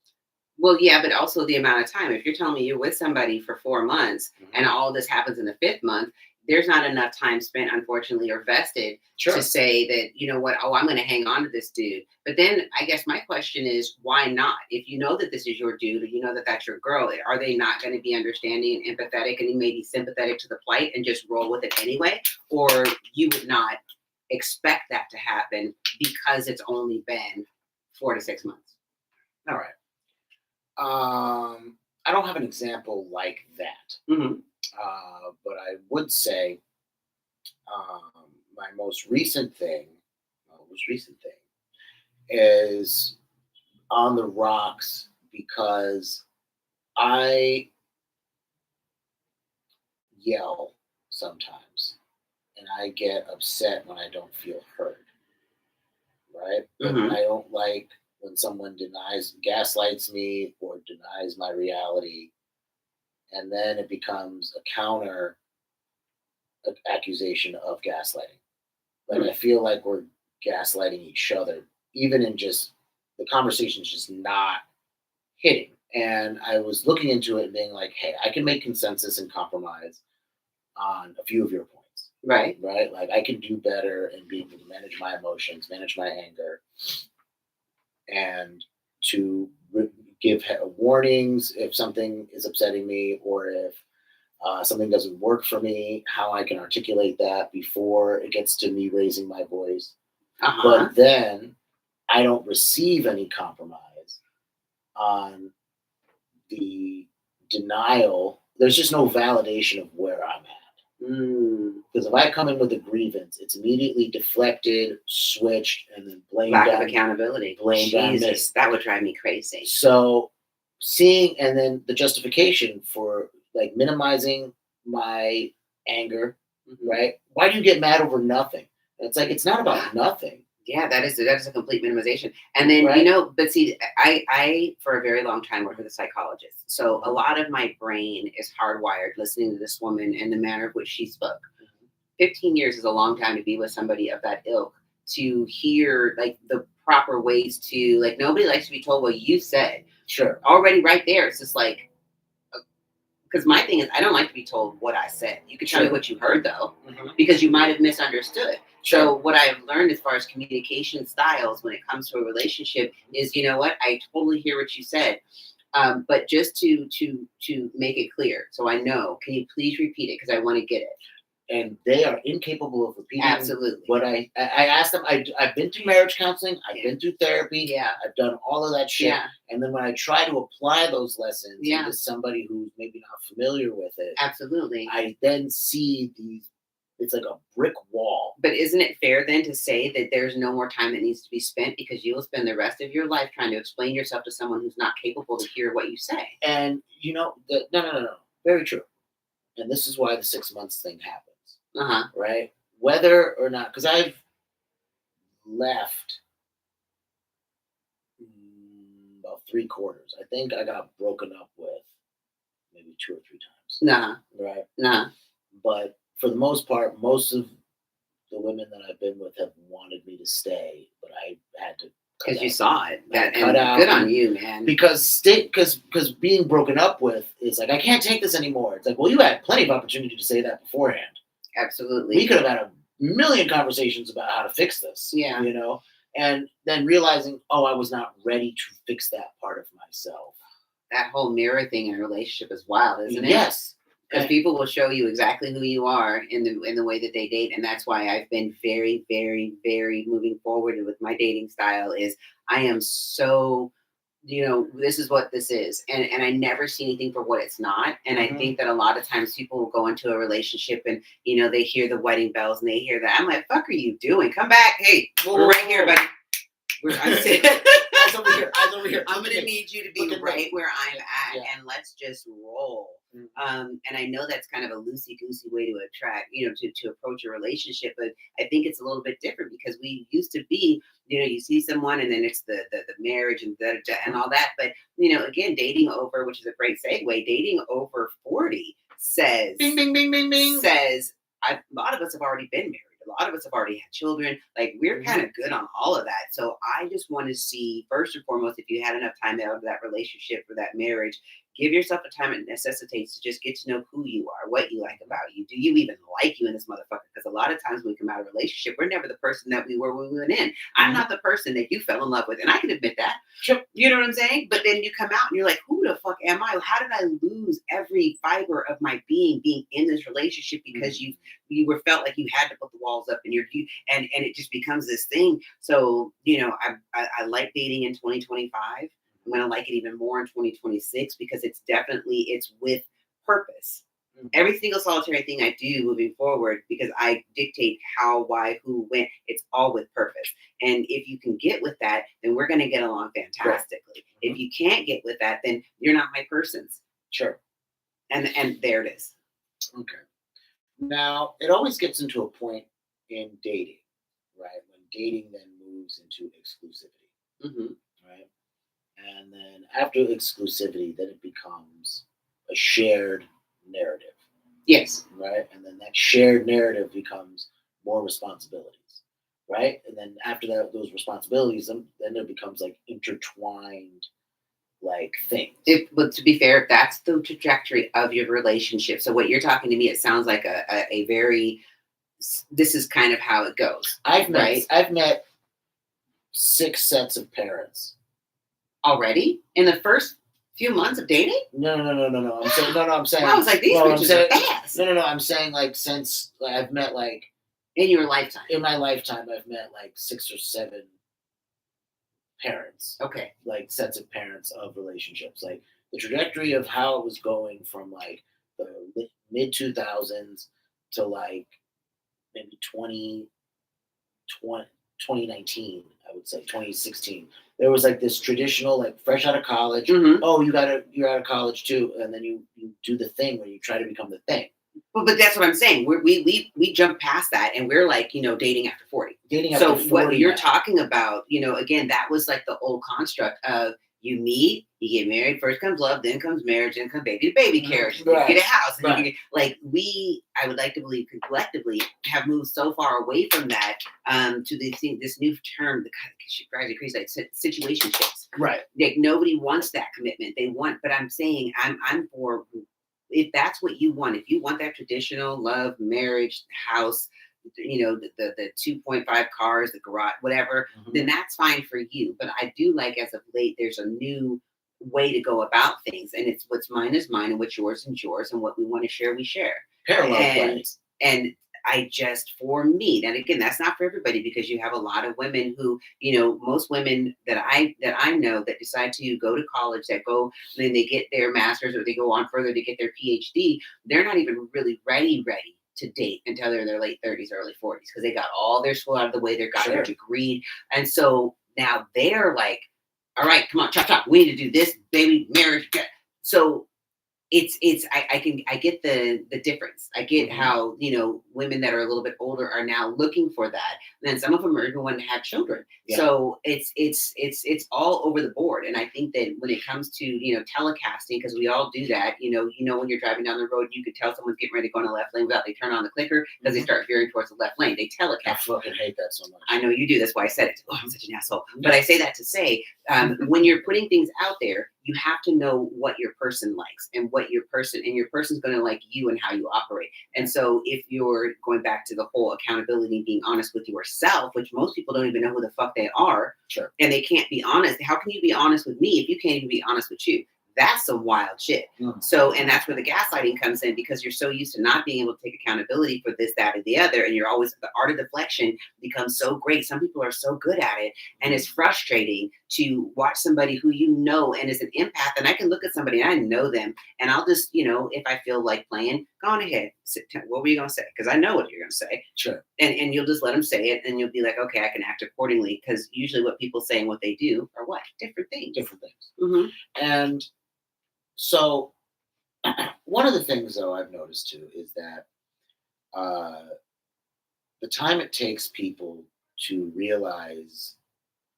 Well, yeah, but also the amount of time. If you're telling me you're with somebody for 4 months and all this happens in the 5th month, there's not enough time spent, unfortunately, or vested to say that, you know what, I'm going to hang on to this dude. But then I guess my question is, why not? If you know that this is your dude, or you know that that's your girl, are they not going to be understanding and empathetic and maybe sympathetic to the plight and just roll with it anyway? Or you would not expect that to happen because it's only been 4 to 6 months? All right. I don't have an example like that. But I would say my most recent thing is on the rocks because I yell sometimes and I get upset when I don't feel heard. Right? I don't like when someone gaslights me or denies my reality. and then it becomes a counter accusation of gaslighting. Like I feel like we're gaslighting each other, even in just the conversation's just not hitting. And I was looking into it and being like, hey, I can make consensus and compromise on a few of your points. Right. Right. Like I can do better in being able to manage my emotions, manage my anger, and to give warnings if something is upsetting me or if something doesn't work for me, how I can articulate that before it gets to me raising my voice. But then I don't receive any compromise on the denial. There's just no validation of where I'm at. Because if I come in with a grievance, it's immediately deflected, switched, and then blamed. Lack of accountability. Blamed on me. That would drive me crazy. So seeing, and then the justification for like minimizing my anger, right? Why do you get mad over nothing? And it's like, it's not about nothing. Yeah, that is a complete minimization. And then, but see, I for a very long time worked with a psychologist. So a lot of my brain is hardwired listening to this woman and the manner of which she spoke. 15 years is a long time to be with somebody of that ilk, to hear like the proper ways to, like, nobody likes to be told what you said. Sure. Already right there, it's just like, because my thing is, I don't like to be told what I said. You can tell me what you heard, though, because you might have misunderstood. So what I've learned as far as communication styles when it comes to a relationship is, you know what, I totally hear what you said. But just to make it clear, so I know, can you please repeat it? Because I want to get it. And they are incapable of repeating. Absolutely. What I asked them, I've been through marriage counseling, I've been through therapy, I've done all of that shit. And then when I try to apply those lessons to somebody who's maybe not familiar with it, absolutely, I then see these. It's like a brick wall. But isn't it fair then to say that there's no more time that needs to be spent, because you will spend the rest of your life trying to explain yourself to someone who's not capable to hear what you say? And you know, no, very true. And this is why the 6 months thing happens. Right? Whether or not, because I've left about 3/4. I think I got broken up with maybe 2 or 3 times. Right? But for the most part, most of the women that I've been with have wanted me to stay, but I had to. Because you saw it. Cut out. Good on you, man. Because being broken up with is like, I can't take this anymore. It's like, well, you had plenty of opportunity to say that beforehand. Absolutely. We could have had a million conversations about how to fix this. Yeah. You know? And then realizing, I was not ready to fix that part of myself. That whole mirror thing in a relationship is wild, isn't it? Yes. Because people will show you exactly who you are in the way that they date. And that's why I've been very, very, very moving forward with my dating style is I am so, this is what this is. And I never see anything for what it's not. And I think that a lot of times people will go into a relationship and, they hear the wedding bells and they hear that. I'm like, fuck are you doing? Come back. Hey, we're right here, buddy. Eyes over here. I'm going to need you to be right where I'm at, and let's just roll. And I know that's kind of a loosey-goosey way to attract, to approach a relationship, but I think it's a little bit different because we used to be, you see someone and then it's the marriage and and all that. But, again, dating over, which is a great segue, dating over 40 says, bing, bing, bing, bing, bing. Says, a lot of us have already been married. A lot of us have already had children. Like, we're kind of good on all of that. So I just want to see, first and foremost, if you had enough time out of that relationship or that marriage, give yourself the time it necessitates to just get to know who you are, what you like about you. Do you even like you in this motherfucker? Because a lot of times when we come out of a relationship, we're never the person that we were when we went in. I'm not the person that you fell in love with. And I can admit that. Sure. You know what I'm saying? But then you come out and you're like, who the fuck am I? How did I lose every fiber of my being in this relationship because you were felt like you had to put the walls up and and it just becomes this thing. So, I like dating in 2025. I'm going to like it even more in 2026 because it's with purpose. Every single solitary thing I do moving forward, because I dictate how, why, who, when, it's all with purpose. And if you can get with that, then we're going to get along fantastically. If you can't get with that, then you're not my persons. Sure. And there it is. Okay. Now, it always gets into a point in dating, right? When dating then moves into exclusivity, right? And then after exclusivity, then it becomes a shared narrative. Yes. Right. And then that shared narrative becomes more responsibilities. Right. And then after that, those responsibilities, then it becomes like intertwined like things. But to be fair, if that's the trajectory of your relationship, so what you're talking to me, it sounds like a very, this is kind of how it goes. I've met 6 sets of parents already in the first few months of dating. No. I'm saying. I was like, these bitches are fast. No. I'm saying like since I've met like in your lifetime. In my lifetime, I've met like 6 or 7 parents. Okay. Like sets of parents of relationships. Like the trajectory of how it was going from like the mid 2000s to like maybe 2019, I would say 2016. There was like this traditional, like fresh out of college. Mm-hmm. Oh, you're out of college too, and then you do the thing where you try to become the thing. But that's what I'm saying. We jump past that, and we're like, dating after 40. So what you're talking about, again, that was like the old construct of you meet, you get married, first comes love, then comes marriage, then comes baby to baby carriage, right. You get a house. And right. you get, I would like to believe collectively have moved so far away from that to this new term, the kind of drives you crazy, like situationships. Right. Like nobody wants that commitment. They want, but I'm saying I'm for, if that's what you want, if you want that traditional love, marriage, house, the 2.5 cars, the garage, whatever, then that's fine for you. But I do like, as of late, there's a new way to go about things, and it's what's mine is mine, and what's yours is yours, and what we want to share, we share. Parallel and I just, for me, and again, that's not for everybody, because you have a lot of women who, most women that I know that decide to go to college, that go, then they get their master's or they go on further to get their PhD. They're not even really ready to date until they're in their late 30s, early 40s, because they got all their school out of the way, they got their degree. And so now they're like, all right, come on, chop, we need to do this, baby, marriage. So I get the difference. I get how, women that are a little bit older are now looking for that. And then some of them are even wanting to have children. Yeah. So it's all over the board. And I think that when it comes to, telecasting, because we all do that, when you're driving down the road, you could tell someone's getting ready to go in the left lane without they turn on the clicker because they start veering towards the left lane. They telecast. I fucking hate that so much. I know you do. That's why I said it. Oh, I'm such an asshole. But I say that to say, when you're putting things out there, you have to know what your person likes and what your person's going to like you and how you operate. And so if you're going back to the whole accountability, being honest with yourself, which most people don't even know who the fuck they are, and they can't be honest. How can you be honest with me if you can't even be honest with you? That's some wild shit. So, and that's where the gaslighting comes in, because you're so used to not being able to take accountability for this, that, or the other. And you're always, the art of deflection becomes so great. Some people are so good at it. And it's frustrating to watch somebody who and is an empath. And I can look at somebody and I know them. And I'll just, if I feel like playing, go on ahead. What were you going to say? Because I know what you're going to say. Sure. And you'll just let them say it. And you'll be like, okay, I can act accordingly. Because usually what people say and what they do are what? Different things. Mm-hmm. And so one of the things, though, I've noticed, too, is that the time it takes people to realize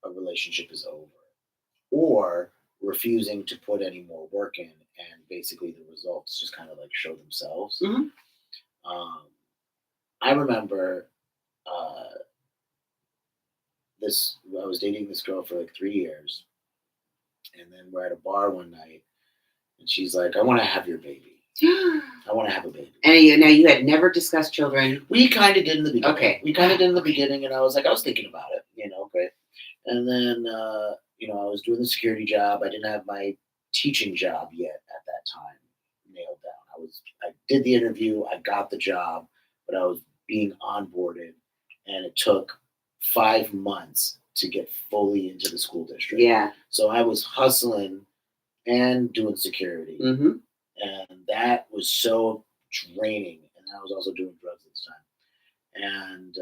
a relationship is over or refusing to put any more work in, and basically the results just kind of like show themselves. Mm-hmm. I remember I was dating this girl for like 3 years, and then we're at a bar one night, and she's like, I want to have your baby. I want to have a baby. And now you had never discussed children? We kind of did in the beginning. Okay. We kind of did in the beginning, and I was thinking about it, great. And then, I was doing the security job. I didn't have my teaching job yet at that time nailed down. I did the interview. I got the job, but I was being onboarded, and it took 5 months to get fully into the school district. Yeah. So I was hustling and doing security. Mm-hmm. And that was so draining. And I was also doing drugs at the time. And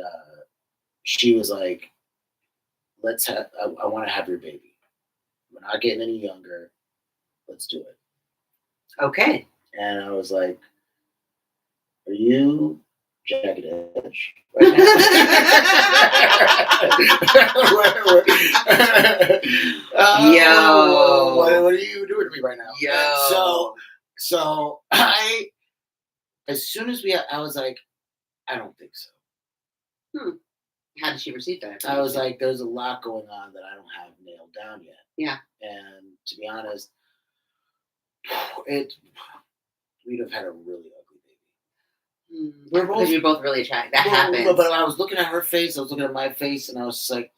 she was like, I want to have your baby. We're not getting any younger. Let's do it. Okay. And I was like, are you Jagged Edge? Yo. What are you doing to me right now? Yo. So So as soon as I was like, I don't think so. How did she receive that? I was like, there's a lot going on that I don't have nailed down yet. Yeah. And to be honest, we'd have had a really ugly baby. We're both, because you're both really attracted. That happens. But I was looking at her face, I was looking at my face, and I was just like,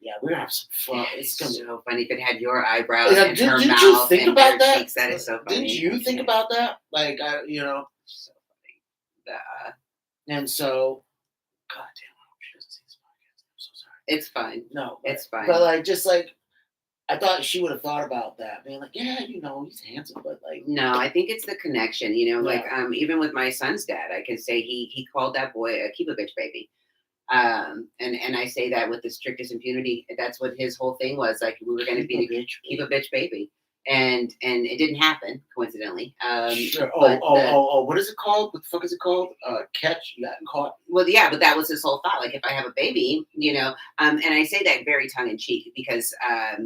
yeah, we're gonna have some fun. It's gonna be so funny if it had your eyebrows and her did mouth you think and about her that? cheeks. That is so funny. Did you think about that? Like, so funny. And so, God damn, I hope she doesn't see this podcast. I'm so sorry. It's fine. No, it's fine. But like, just like, I thought she would have thought about that, being like, yeah, he's handsome, but like, no, I think it's the connection. Like even with my son's dad, I can say he called that boy a keep a bitch baby. And I say that with the strictest impunity. That's what his whole thing was. Like, we were going to be to keep a bitch baby, and it didn't happen, coincidentally. Sure. What is it called? What the fuck is it called? Catch? You got caught? Well, yeah, but that was his whole thought. Like, if I have a baby, and I say that very tongue in cheek because, I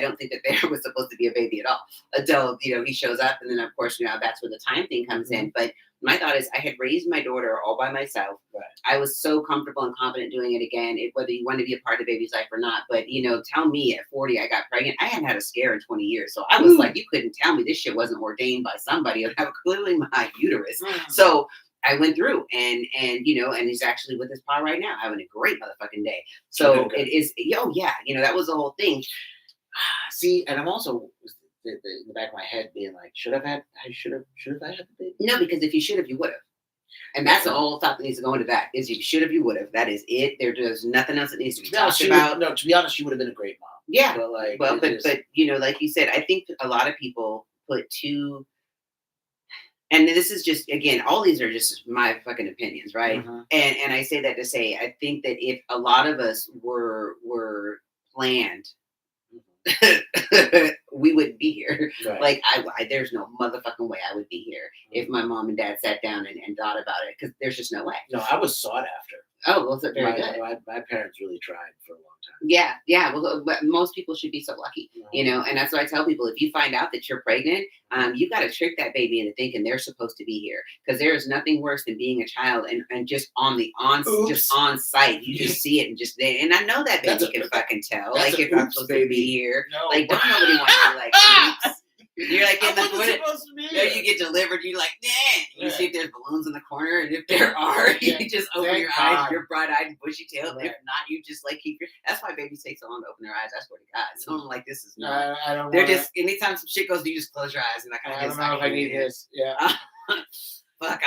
don't think that there was supposed to be a baby at all until, he shows up. And then, of course, that's where the time thing comes in. But my thought is I had raised my daughter all by myself. Right. I was so comfortable and confident doing it again, whether you want to be a part of the baby's life or not. But, tell me at 40 I got pregnant. I hadn't had a scare in 20 years. So I was like, you couldn't tell me this shit wasn't ordained by somebody. I have clearly my uterus. So I went through and he's actually with his pa right now, having a great motherfucking day. So it is, that was the whole thing. See, and I'm also in the back of my head being like, should I have had the baby? No, because if you should have, you would have. And that's the whole thought that needs to go into that. Is you should have, you would have. That is it. There's nothing else that needs to be talked about. No, to be honest, she would have been a great mom. Yeah. But like, like you said, I think a lot of people put too. And this is just, again, all these are just my fucking opinions, right? Uh-huh. And I say that to say, I think that if a lot of us were planned, we wouldn't be here. Right. Like, there's no motherfucking way I would be here if my mom and dad sat down and thought about it, because there's just no way. No, I was sought after. Oh, well, that's very good. My parents really tried for a long time. Yeah. Well, but most people should be so lucky, and that's what I tell people. If you find out that you're pregnant, you got to trick that baby into thinking they're supposed to be here, because there is nothing worse than being a child and just just on site. You just see it and I know that baby can fucking tell. Like, if I'm supposed to be here, like, don't nobody want to be like, oops. You're like in the you get delivered. You're like, nah. You see if there's balloons in the corner, and if there are, you just open your eyes, your bright-eyed and bushy-tailed. Right. If not, you just like keep your. That's why babies take so long to open their eyes. I swear to God. So I'm like, this is not. I don't. They're just anytime some shit goes, you just close your eyes and I don't know if I need this. Yeah. Fuck,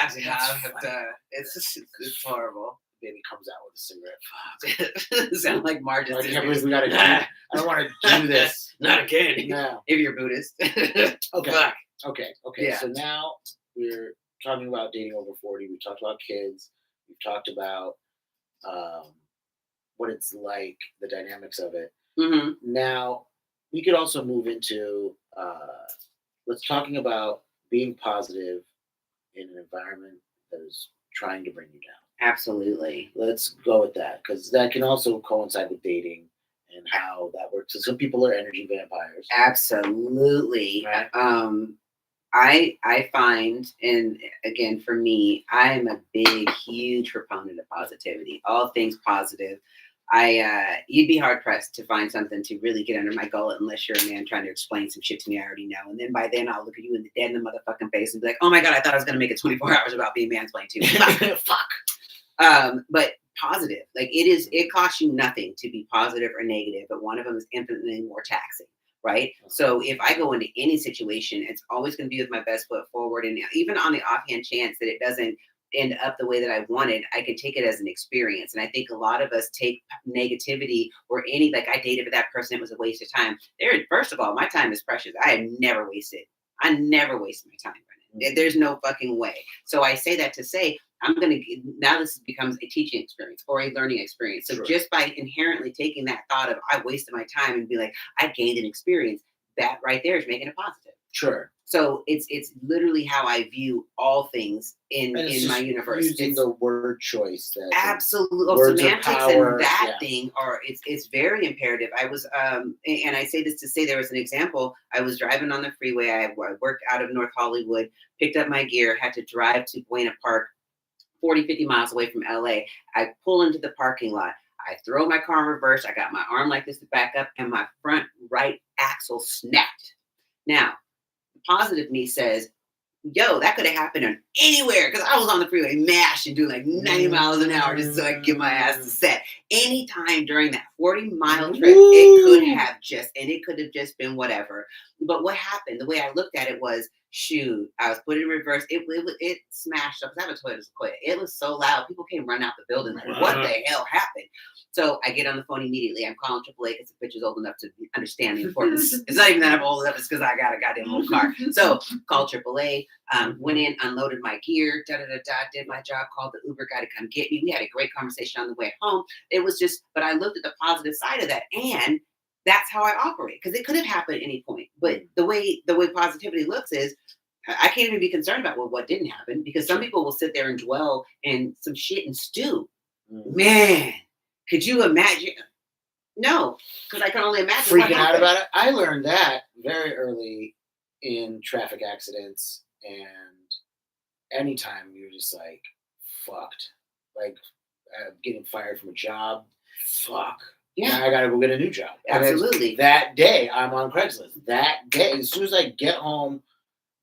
it's horrible. Baby comes out with a cigarette. Sound like Margin. I can't believe we gotta. I don't want to do this. Not again. No. If you're Buddhist. Okay. Fuck. Okay. Yeah. So now we're talking about dating over 40. We've talked about kids. We've talked about what it's like, the dynamics of it. Mm-hmm. Now we could also move into let's talking about being positive in an environment that is trying to bring you down. Absolutely. Let's go with that, because that can also coincide with dating and how that works. So some people are energy vampires. Absolutely. Right. I find, and again, for me, I am a big, huge proponent of positivity. All things positive. You'd be hard pressed to find something to really get under my gullet unless you're a man trying to explain some shit to me I already know. And then by then I'll look at you dead in the motherfucking face and be like, oh my God, I thought I was going to make it 24 hours about being mansplained too. Fuck. But positive, like it costs you nothing to be positive or negative, but one of them is infinitely more taxing. Right. So if I go into any situation, it's always going to be with my best foot forward. And even on the offhand chance that it doesn't end up the way that I wanted, I can take it as an experience. And I think a lot of us take negativity or like I dated that person, it was a waste of time. First of all, my time is precious. I never waste my time. Mm-hmm. There's no fucking way. So I say that to say, now this becomes a teaching experience or a learning experience. So just by inherently taking that thought of I wasted my time and be like, I gained an experience, that right there is making it positive. Sure. So it's literally how I view all things in my universe. Using the word choice that absolutely semantics power, and that thing are it's very imperative. I was and I say this to say there was an example. I was driving on the freeway. I worked out of North Hollywood, picked up my gear, had to drive to Buena Park, 40, 50 miles away from LA. I pull into the parking lot. I throw my car in reverse. I got my arm like this to back up, and my front right axle snapped. Now, the positive me says, yo, that could have happened on anywhere because I was on the freeway mashing, doing like 90 miles an hour just so I could get my ass to set. Anytime during that 40-mile trip, it could have just been whatever. But what happened, the way I looked at it was, shoot, I was put in reverse. It smashed up. I have a Toyota Sequoia. It was so loud. People came running out the building like, what the hell happened? So I get on the phone immediately. I'm calling AAA because the bitch is old enough to understand the importance. It's not even that I'm old enough. It's because I got a goddamn old car. So called AAA, went in, unloaded my gear, did my job, called the Uber guy to come get me. We had a great conversation on the way home. It was just, but I looked at the positive side of that, and that's how I operate, because it could have happened at any point. But the way positivity looks is, I can't even be concerned about what didn't happen, because some people will sit there and dwell in some shit and stew. Man, could you imagine? No, because I can only imagine freaking out about it. I learned that very early in traffic accidents, and anytime you're just like fucked, like getting fired from a job, fuck. Yeah, now I gotta go get a new job. Absolutely. That day, I'm on Craigslist. That day, as soon as I get home,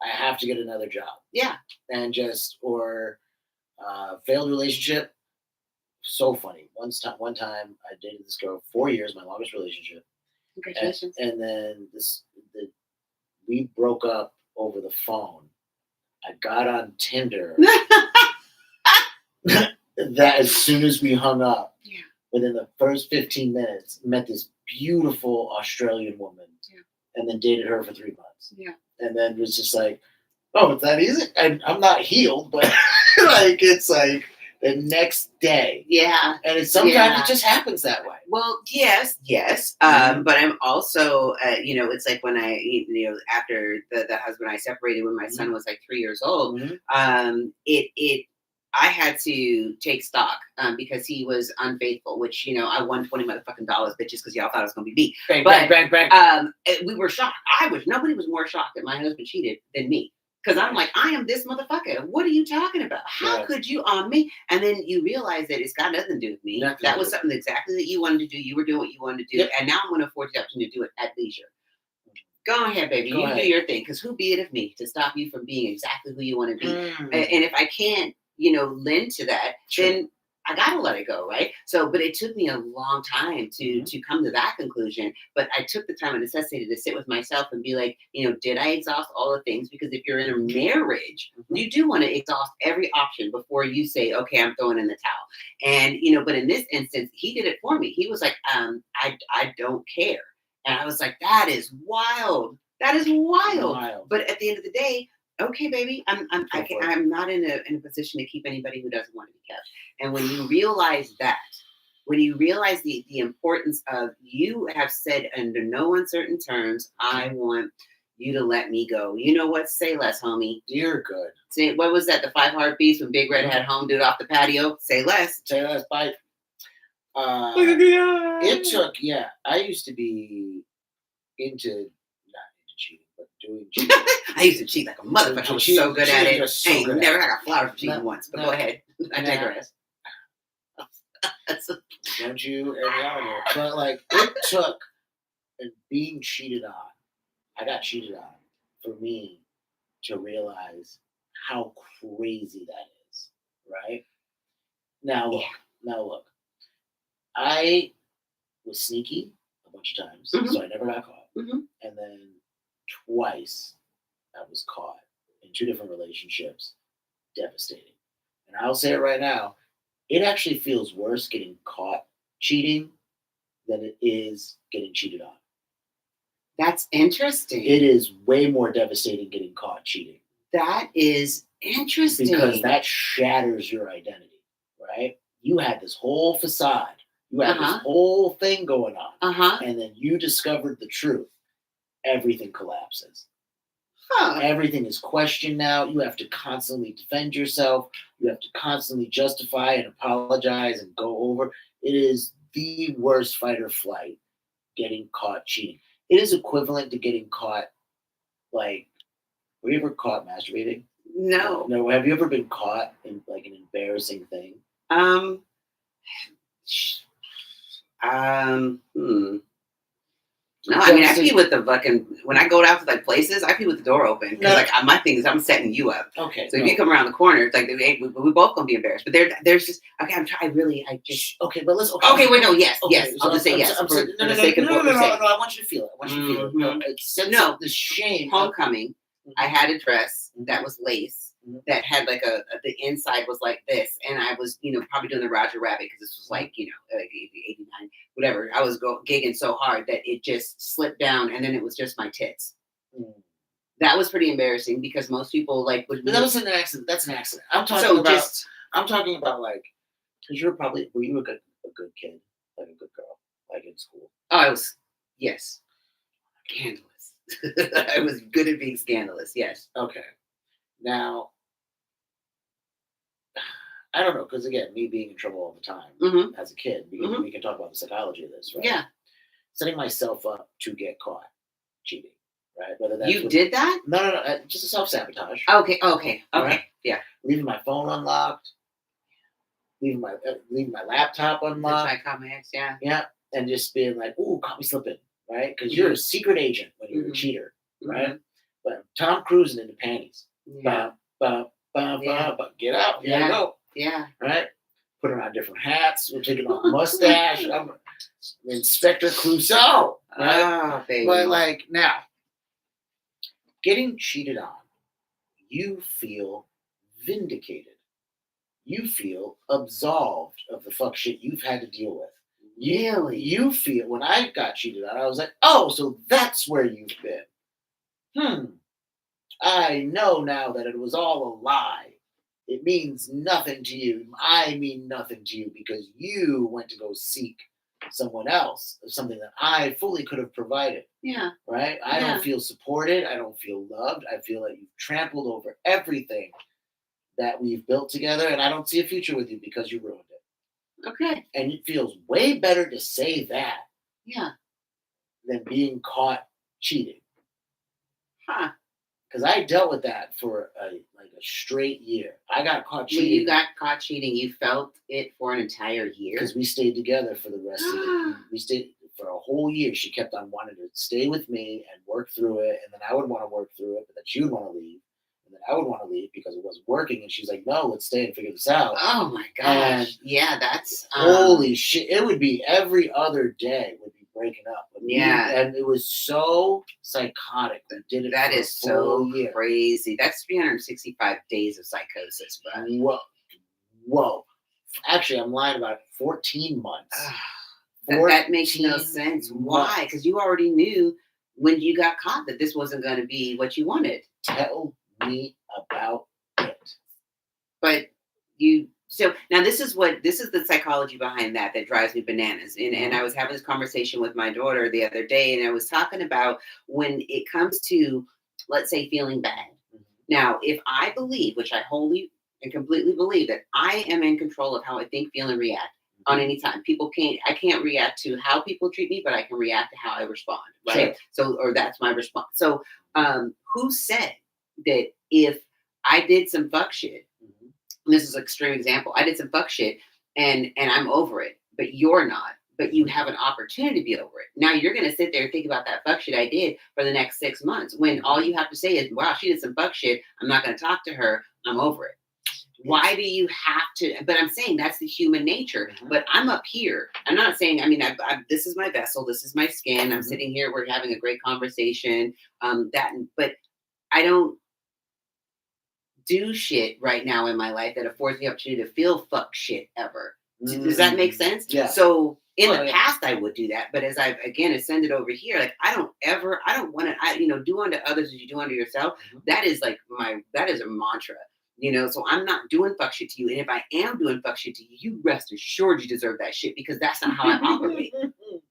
I have to get another job. Yeah, and or failed relationship. So funny. One time, I dated this girl 4 years, my longest relationship. Congratulations. And then we broke up over the phone. I got on Tinder. That as soon as we hung up, within the first 15 minutes, met this beautiful Australian woman, and then dated her for 3 months. Yeah. And then was just like, oh, it's that easy? I'm not healed, but like it's like the next day. Yeah. And sometimes it just happens that way. Well, yes. But I'm also, it's like when after the husband I separated when my son was like 3 years old, I had to take stock because he was unfaithful, which, I won $20 motherfucking bitches, because y'all thought it was going to be me. Bang. We were shocked. Nobody was more shocked that my husband cheated than me. Because I'm like, I am this motherfucker. What are you talking about? How could you on me? And then you realize that it's got nothing to do with me. That was something exactly that you wanted to do. You were doing what you wanted to do. Yep. And now I'm going to afford you the opportunity to do it at leisure. Go ahead, baby. You do your thing. Because who be it of me to stop you from being exactly who you want to be? And if I can't, lend to that, then I gotta let it go, right? So, but it took me a long time to come to that conclusion. But I took the time and necessity to sit with myself and be like, did I exhaust all the things? Because if you're in a marriage, you do want to exhaust every option before you say, okay, I'm throwing in the towel. And but in this instance, he did it for me. He was like, I don't care, and I was like, that is wild. That is wild. But at the end of the day, okay, baby, I'm not in a position to keep anybody who doesn't want to be kept. And when you realize that, when you realize the importance of, you have said under no uncertain terms, I want you to let me go. You know what? Say less, homie. You're good. Say, what was that? The 5 heartbeats when Big Red had homed it off the patio? Say less. Say less. Bye. It took, I used to be cheating, but doing cheating. I used to cheat like a motherfucker. I was so good at it. I ain't never had a flower for cheating once, but go ahead. I digress. Don't you ever know? But like, it took being cheated on. I got cheated on for me to realize how crazy that is, right? Now look. I was sneaky a bunch of times, so I never got caught. And then twice I was caught in 2 different relationships. Devastating. And I'll say it right now, it actually feels worse getting caught cheating than it is getting cheated on. That's interesting. It is way more devastating getting caught cheating. That is interesting. Because that shatters your identity, right? You had this whole facade. You had this whole thing going on. And then you discovered the truth. Everything collapses. Everything is questioned now. You have to constantly defend yourself. You have to constantly justify and apologize and go over. It is the worst fight or flight getting caught cheating. It is equivalent to getting caught, like, were you ever caught masturbating? No. No. Have you ever been caught in like an embarrassing thing? No, I mean, I pee with the fucking, when I go out to like places, I pee with the door open. Because like my thing is I'm setting you up. Okay. So if you come around the corner, it's like, we both gonna be embarrassed. But there's just, okay, okay, but let's, okay, wait, no, yes, okay, yes. I'll just say yes. No, I want you to feel it. I want you to feel it. No, it's the shame. Homecoming, I had a dress that was lace. That had like the inside was like this, and I was probably doing the Roger Rabbit because this was like like 89 whatever. I was gigging so hard that it just slipped down, and then it was just my tits. That was pretty embarrassing because most people like would. But that was an accident. That's an accident. I'm talking about like because were you a good kid, like a good girl, like in school? Oh, I was scandalous. I was good at being scandalous. Yes. Okay. Now, I don't know, because again, me being in trouble all the time as a kid, because we can talk about the psychology of this, right? Yeah. Setting myself up to get caught cheating, right? Whether that's did that? No, just a self-sabotage. Okay. Right? Yeah. Leaving my phone unlocked, leaving my laptop unlocked. That's why I caught my ex, yeah. Yeah, and just being like, ooh, caught me slipping, right? Because you're a secret agent when you're a cheater, right? But Tom Cruise in the panties. Yeah. Get out. Here I go. Yeah. Right? Putting on different hats. We're taking off mustache. I'm Inspector Clouseau. Right? Oh, baby. But like now, getting cheated on, you feel vindicated. You feel absolved of the fuck shit you've had to deal with. Really? You feel, when I got cheated on, I was like, oh, so that's where you've been. I know now that it was all a lie. It means nothing to you. I mean nothing to you because you went to go seek someone else, something that I fully could have provided. Yeah. Right? I don't feel supported. I don't feel loved. I feel like you've trampled over everything that we've built together, and I don't see a future with you because you ruined it. Okay. And it feels way better to say that than being caught cheating. Huh. Because I dealt with that for a straight year. I got caught cheating. When you got caught cheating, you felt it for an entire year? Because we stayed together for the rest of it. We stayed for a whole year. She kept on wanting to stay with me and work through it. And then I would want to work through it, but then she would want to leave. And then I would want to leave because it wasn't working. And she's like, no, let's stay and figure this out. Oh, my gosh. And that's... holy shit. It would be every other day would be breaking up. And it was so psychotic. We did it. That is so year. Crazy. That's 365 days of psychosis, bro. Whoa. Actually, I'm lying about 14 months. That makes no sense. Why? Because you already knew when you got caught that this wasn't going to be what you wanted. Tell me about it. But so now this is the psychology behind that drives me bananas. And I was having this conversation with my daughter the other day, and I was talking about when it comes to, let's say, feeling bad. Now, if I believe, which I wholly and completely believe, that I am in control of how I think, feel, and react on any time. I can't react to how people treat me, but I can react to how I respond. Right. Sure. So, or that's my response. So, who said that if I did some fuck shit, this is an extreme example, I did some fuck shit and I'm over it, but you're not, but you have an opportunity to be over it. Now you're going to sit there and think about that fuck shit I did for the next 6 months when all you have to say is, wow, she did some fuck shit. I'm not going to talk to her. I'm over it. Why do you have to? But I'm saying that's the human nature. But I'm up here. I'm not saying, this is my vessel. This is my skin. I'm sitting here. We're having a great conversation. But I don't do shit right now in my life that affords me the opportunity to feel fuck shit ever. Does that make sense? Yeah. So in the past I would do that, but as I've again ascended over here, like I don't want to, do unto others as you do unto yourself. That is like that is a mantra, so I'm not doing fuck shit to you. And if I am doing fuck shit to you, you rest assured you deserve that shit because that's not how I operate.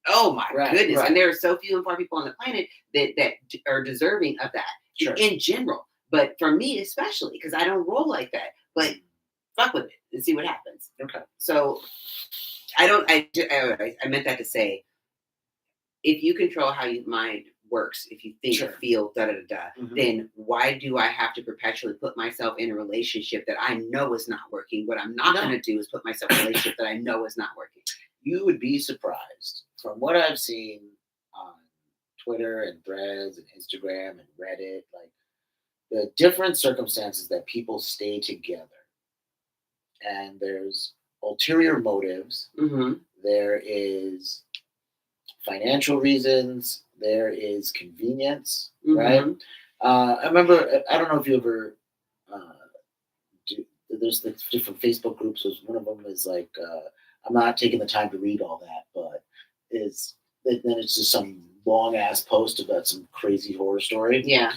Oh my goodness. Right. And there are so few and far people on the planet that are deserving of that. Sure. in general. But for me, especially, because I don't roll like that. But fuck with it and see what happens. Okay. So I meant that to say, if you control how your mind works, if you think, Sure. feel, then why do I have to perpetually put myself in a relationship that I know is not working? What I'm not going to do is put myself in a relationship that I know is not working. You would be surprised from what I've seen on Twitter and Threads and Instagram and Reddit, like the different circumstances that people stay together. And there's ulterior motives. Mm-hmm. There is financial reasons. There is convenience, right? I remember, I don't know if you ever, there's the different Facebook groups. One of them is like, I'm not taking the time to read all that, but then it's just some long ass post about some crazy horror story. Yeah.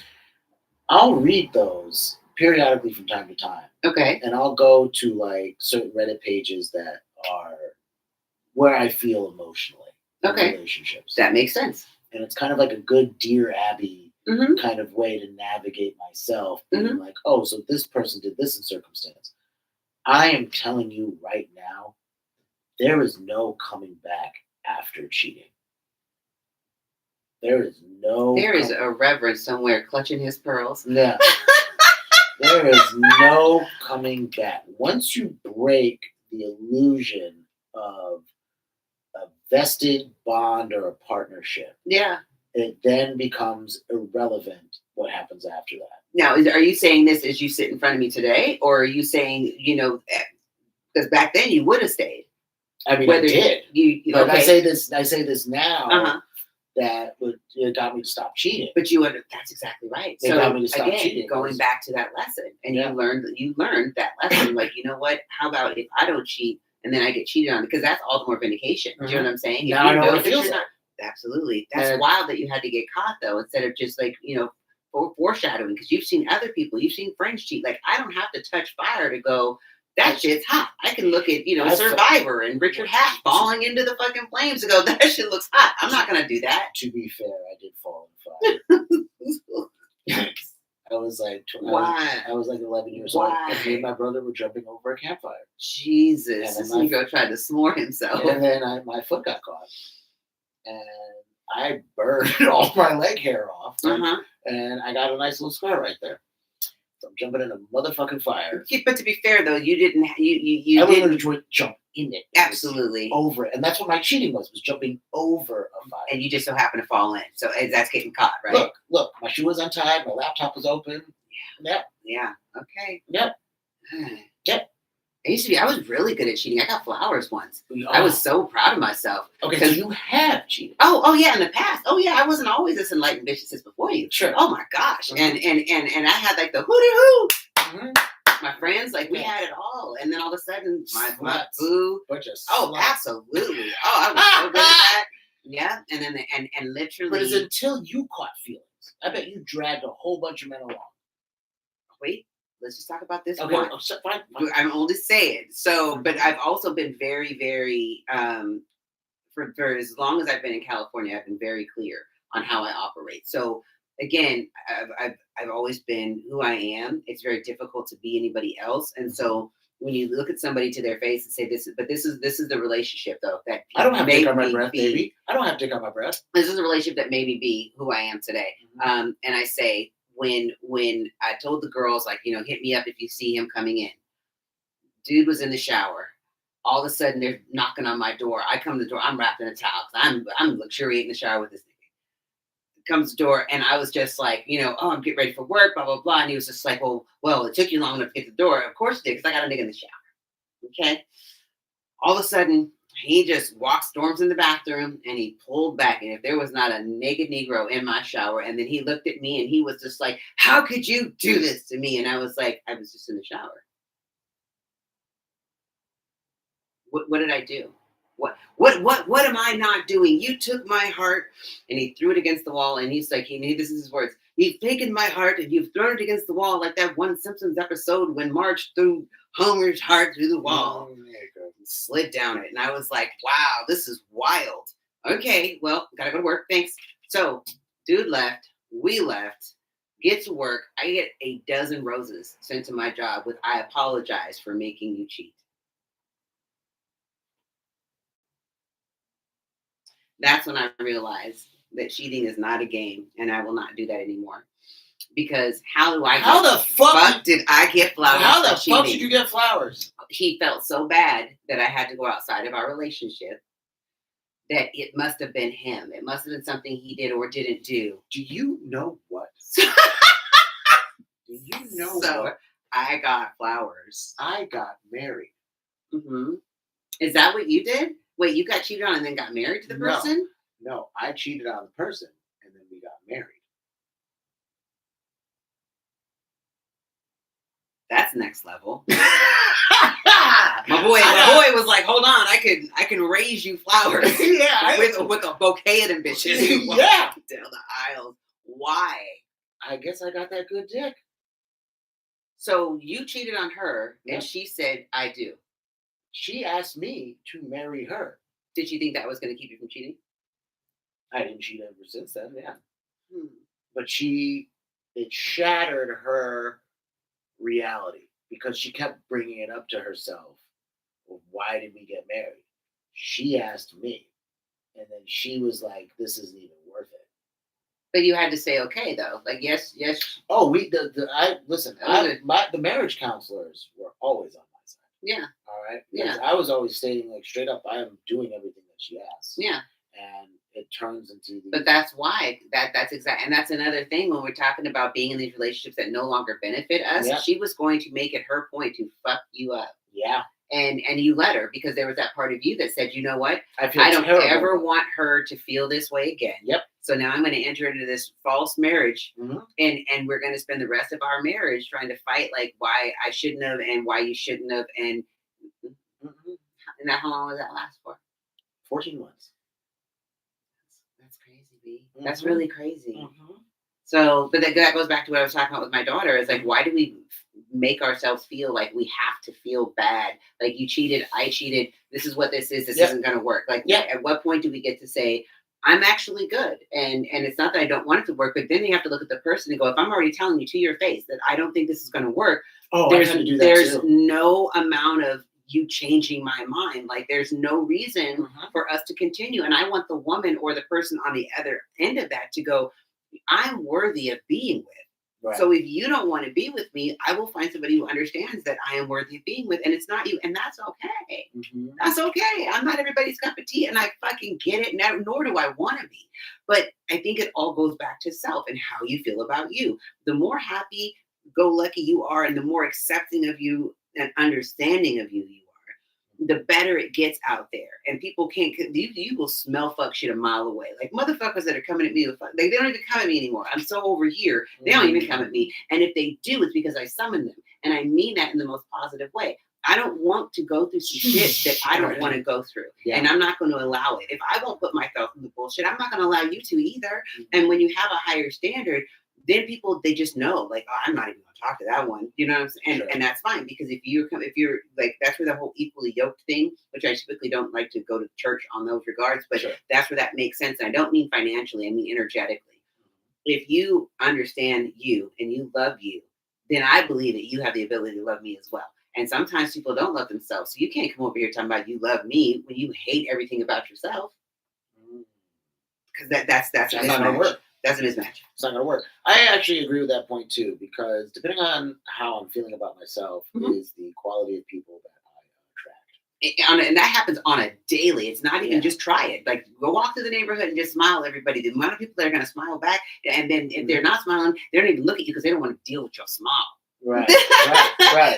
I'll read those periodically from time to time. Okay. And I'll go to like certain Reddit pages that are where I feel emotionally in relationships. That makes sense. And it's kind of like a good Dear Abby kind of way to navigate myself. Being like, oh, so this person did this in circumstance. I am telling you right now, there is no coming back after cheating. There is a reverend somewhere clutching his pearls. Yeah. There is no coming back. Once you break the illusion of a vested bond or a partnership, it then becomes irrelevant what happens after that. Now, are you saying this as you sit in front of me today, or are you saying, because back then you would have stayed? I mean, I did. But I say this now. That it got me to stop cheating. But that's exactly right. It got me to stop cheating. Going back to that lesson, and you learned that lesson. Like, you know what? How about if I don't cheat and then I get cheated on? Because that's all the more vindication. Do you know what I'm saying? Now I know what it feels like. Absolutely. That's wild that you had to get caught though, instead of just like, foreshadowing. Because you've seen other people, you've seen friends cheat. Like, I don't have to touch fire to go, that shit's hot. I can look at, Survivor and Richard Hatch falling into the fucking flames and go, that shit looks hot. I'm not going to do that. To be fair, I did fall in fire. I was like, I was like 11 years old. And me and my brother were jumping over a campfire. Jesus. This Negro tried to s'more himself. And then my foot got caught. And I burned all my leg hair off. And I got a nice little scar right there. So I'm jumping in a motherfucking fire. But to be fair, though, you didn't. I wasn't going to jump in it. Absolutely. Over it. And that's what my cheating was jumping over a fire. And you just so happened to fall in. So that's getting caught, right? Look, my shoe was untied. My laptop was open. Yeah. Yeah. Okay. Yep. Yep. I was really good at cheating. I got flowers once. I was so proud of myself. Okay, so you have cheated. Oh yeah, in the past. Oh yeah, I wasn't always this enlightened bitch as before you. Sure. Oh my gosh. And I had like the hooty hoo. My friends, like we had it all. And then all of a sudden my boo. Absolutely. Oh, I was so good at that. Yeah. And then and literally. But it's until you caught feelings. I bet you dragged a whole bunch of men along. Wait. Let's just talk about this one. Fine. I'm only saying. So, but I've also been very, very, for as long as I've been in California, I've been very clear on how I operate. So again, I've always been who I am. It's very difficult to be anybody else. And so when you look at somebody to their face and say this is the relationship though, that I don't have to take on my breath, baby. I don't have to take on my breath. This is a relationship that made me be who I am today. And I say, when I told the girls, like, hit me up if you see him coming in. Dude was in the shower. All of a sudden, they're knocking on my door. I come to the door. I'm wrapped in a towel. I'm luxuriating the shower with this nigga. Comes the door, and I was just like, I'm getting ready for work, blah, blah, blah. And he was just like, well, it took you long enough to get to the door. Of course it did, because I got a nigga in the shower. Okay? All of a sudden, he just storms in the bathroom, and he pulled back. And if there was not a naked Negro in my shower, and then he looked at me, and he was just like, how could you do this to me? And I was like, I was just in the shower. What did I do? What am I not doing? You took my heart, and he threw it against the wall, and he's like, this is his words. You've taken my heart, and you've thrown it against the wall like that one Simpsons episode when Marge threw Homer's heart through the wall. Slid down it. And I was like, wow, this is wild. Okay, well, gotta go to work. Thanks. So, dude left. We left. get to work, I get a dozen roses sent to my job with "I apologize for making you cheat." That's when I realized that cheating is not a game, and I will not do that anymore. Because how the fuck did I get flowers? How the for cheating? fuck did you get flowers? He felt so bad that I had to go outside of our relationship. That it must have been him. It must have been something he did or didn't do. Do you know what? Do you know what? I got flowers. I got married. Mm-hmm. Is that what you did? Wait, you got cheated on and then got married to the person? No, I cheated on the person and then we got married. That's next level. My boy was like, "Hold on, I can raise you flowers." Yeah, with a bouquet of them bitches. Yeah, down the aisles. Why? I guess I got that good dick. So you cheated on her, and she said, "I do." She asked me to marry her. Did you think that was going to keep you from cheating? I didn't cheat ever since then. Yeah, but it shattered her reality because she kept bringing it up to herself. Well, why did we get married? She asked me, and then she was like, "This isn't even worth it." But you had to say okay, though. Like yes. Oh, the marriage counselors were always on my side. Yeah. All right. Yeah. I was always stating like straight up, I am doing everything that she asks. Yeah. And it turns into But that's why that's exactly, and that's another thing when we're talking about being in these relationships that no longer benefit us. Yeah. She was going to make it her point to fuck you up. Yeah. And you let her because there was that part of you that said, you know what? I don't ever want her to feel this way again. Yep. So now I'm going to enter into this false marriage, and we're going to spend the rest of our marriage trying to fight like why I shouldn't have and why you shouldn't have. And that, how long was that last for? 14 months. That's crazy, B. That's really crazy. So, but that goes back to what I was talking about with my daughter. Is like, why do we make ourselves feel like we have to feel bad? Like you cheated, I cheated. This is what this is. This isn't going to work. Like, at what point do we get to say, I'm actually good? And it's not that I don't want it to work, but then you have to look at the person and go, if I'm already telling you to your face that I don't think this is going to work, there's no amount of you changing my mind. Like there's no reason for us to continue. And I want the woman or the person on the other end of that to go, I'm worthy of being with. Right. So if you don't want to be with me, I will find somebody who understands that I am worthy of being with, and it's not you, and that's okay. That's okay. I'm not everybody's cup of tea, and I fucking get it. Nor do I want to be. But I think it all goes back to self and how you feel about you. The more happy-go-lucky you are, and the more accepting of you and understanding of you are, the better it gets out there. And people can't, you will smell fuck shit a mile away. Like motherfuckers that are coming at me with fuck, they don't even come at me anymore. I'm so over here. They don't even come at me. And if they do, it's because I summon them. And I mean that in the most positive way. I don't want to go through some shit that I don't want to go through. Yeah. And I'm not going to allow it. If I won't put myself in the bullshit, I'm not going to allow you to either. And when you have a higher standard, then people, they just know, like, oh, I'm not even going to talk to that one. You know what I'm saying? And that's fine, because if you're like, that's where the whole equally yoked thing, which I typically don't like to go to church on those regards, but that's where that makes sense. And I don't mean financially, I mean energetically. If you understand you and you love you, then I believe that you have the ability to love me as well. And sometimes people don't love themselves. So you can't come over here talking about you love me when you hate everything about yourself. Because that's not going to work. That's a mismatch. It's not going to work. I actually agree with that point too, because depending on how I'm feeling about myself is the quality of people that I attract. And that happens on a daily. It's not even just try it. Like go walk through the neighborhood and just smile at everybody. The amount of people that are going to smile back, and then if they're not smiling, they don't even look at you because they don't want to deal with your smile. Right.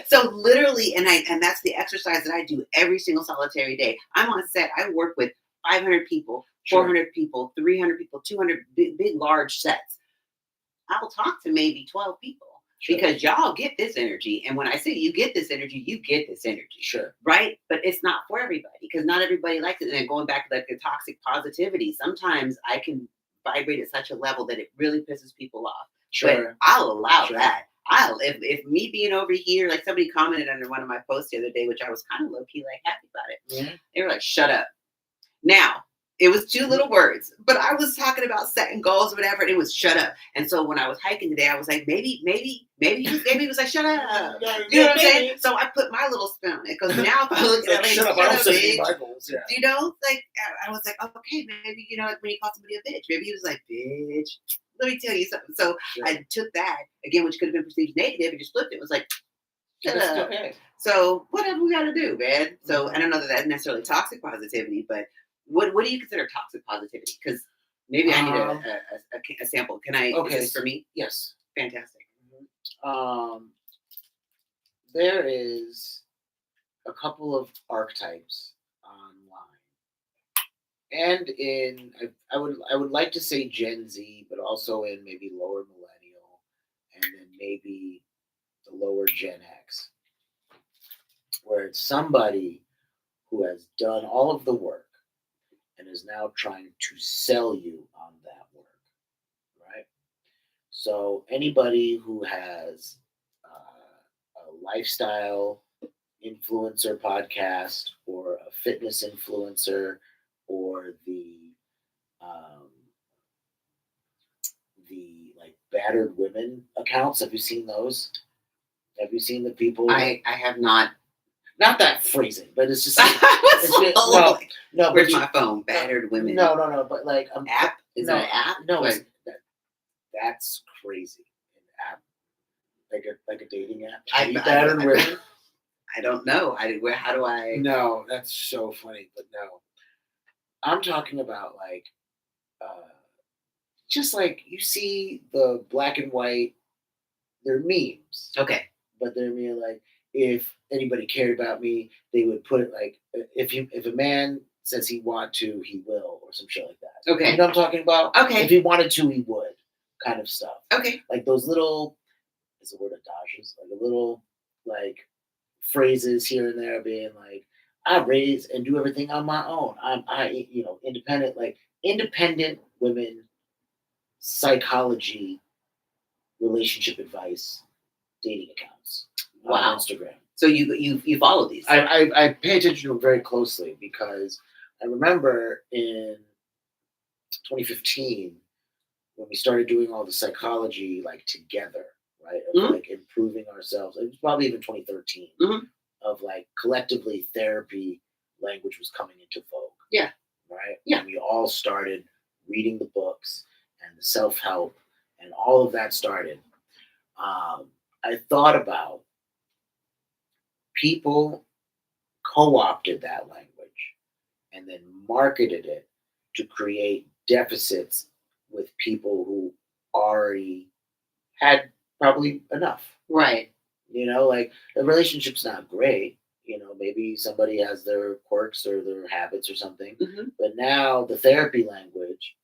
So literally, and that's the exercise that I do every single solitary day. I'm on set. I work with 500 people. 400 people, 300 people, 200 big, large sets. I will talk to maybe 12 people because y'all get this energy. And when I say you get this energy, you get this energy. Sure. Right? But it's not for everybody because not everybody likes it. And then going back to like the toxic positivity, sometimes I can vibrate at such a level that it really pisses people off. Sure. But I'll allow that. If me being over here, like somebody commented under one of my posts the other day, which I was kind of low-key like happy about it. Yeah. They were like, shut up. Now, It was two little words, but I was talking about setting goals or whatever, and it was shut up. And so when I was hiking today, I was like, maybe he was like, shut up. You know what I'm saying? So I put my little spin on it, because now if I look at it, like, shut up, I don't set any bitch. my goals. Yeah. You know, like, I was like, okay, maybe, you know, when he called somebody a bitch, maybe he was like, bitch, let me tell you something. So Sure. I took that, again, which could have been perceived negative, and just flipped it. It was like, shut That's up. okay. So whatever we got to do, man. So I don't know that that's necessarily toxic positivity, but what do you consider toxic positivity? Because maybe I need a sample. Can I? Okay. Is this for me? Yes. Fantastic. There is a couple of archetypes online, and I would like to say Gen Z, but also in maybe lower millennial, and then maybe the lower Gen X, where it's somebody who has done all of the work and is now trying to sell you on that work, right? So anybody who has a lifestyle influencer podcast, or a fitness influencer, or um, the like battered women accounts. Have you seen those? Have you seen the people? I have not. Not that phrasing, but it's just no. Where's but my phone? Battered women. No. But like App? Is no, it an app? No, What? that's crazy. An app, like a dating app. Battered women. I don't know. How do I? No, that's so funny, but no. I'm talking about like, just like you see the black and white, they're memes. Okay. But they're mean like, if anybody cared about me, they would put it like, if a man says he want to, he will, or some shit like that. Okay. You know what I'm talking about? Okay. If he wanted to, he would, kind of stuff. Okay. Like those little, is the word adages, like a little like phrases here and there, being like, I raise and do everything on my own. I independent, like independent women, psychology, relationship advice, dating accounts on Instagram. So you follow these? I pay attention to them very closely, because I remember in 2015 when we started doing all the psychology like together, right? Of like improving ourselves. It was probably even 2013 of like collectively therapy language was coming into vogue. Yeah. Right? Yeah. And we all started reading the books and the self-help, and all of that started. I thought about people co-opted that language and then marketed it to create deficits with people who already had probably enough. Right. You know, like the relationship's not great. You know, maybe somebody has their quirks or their habits or something. But now the therapy language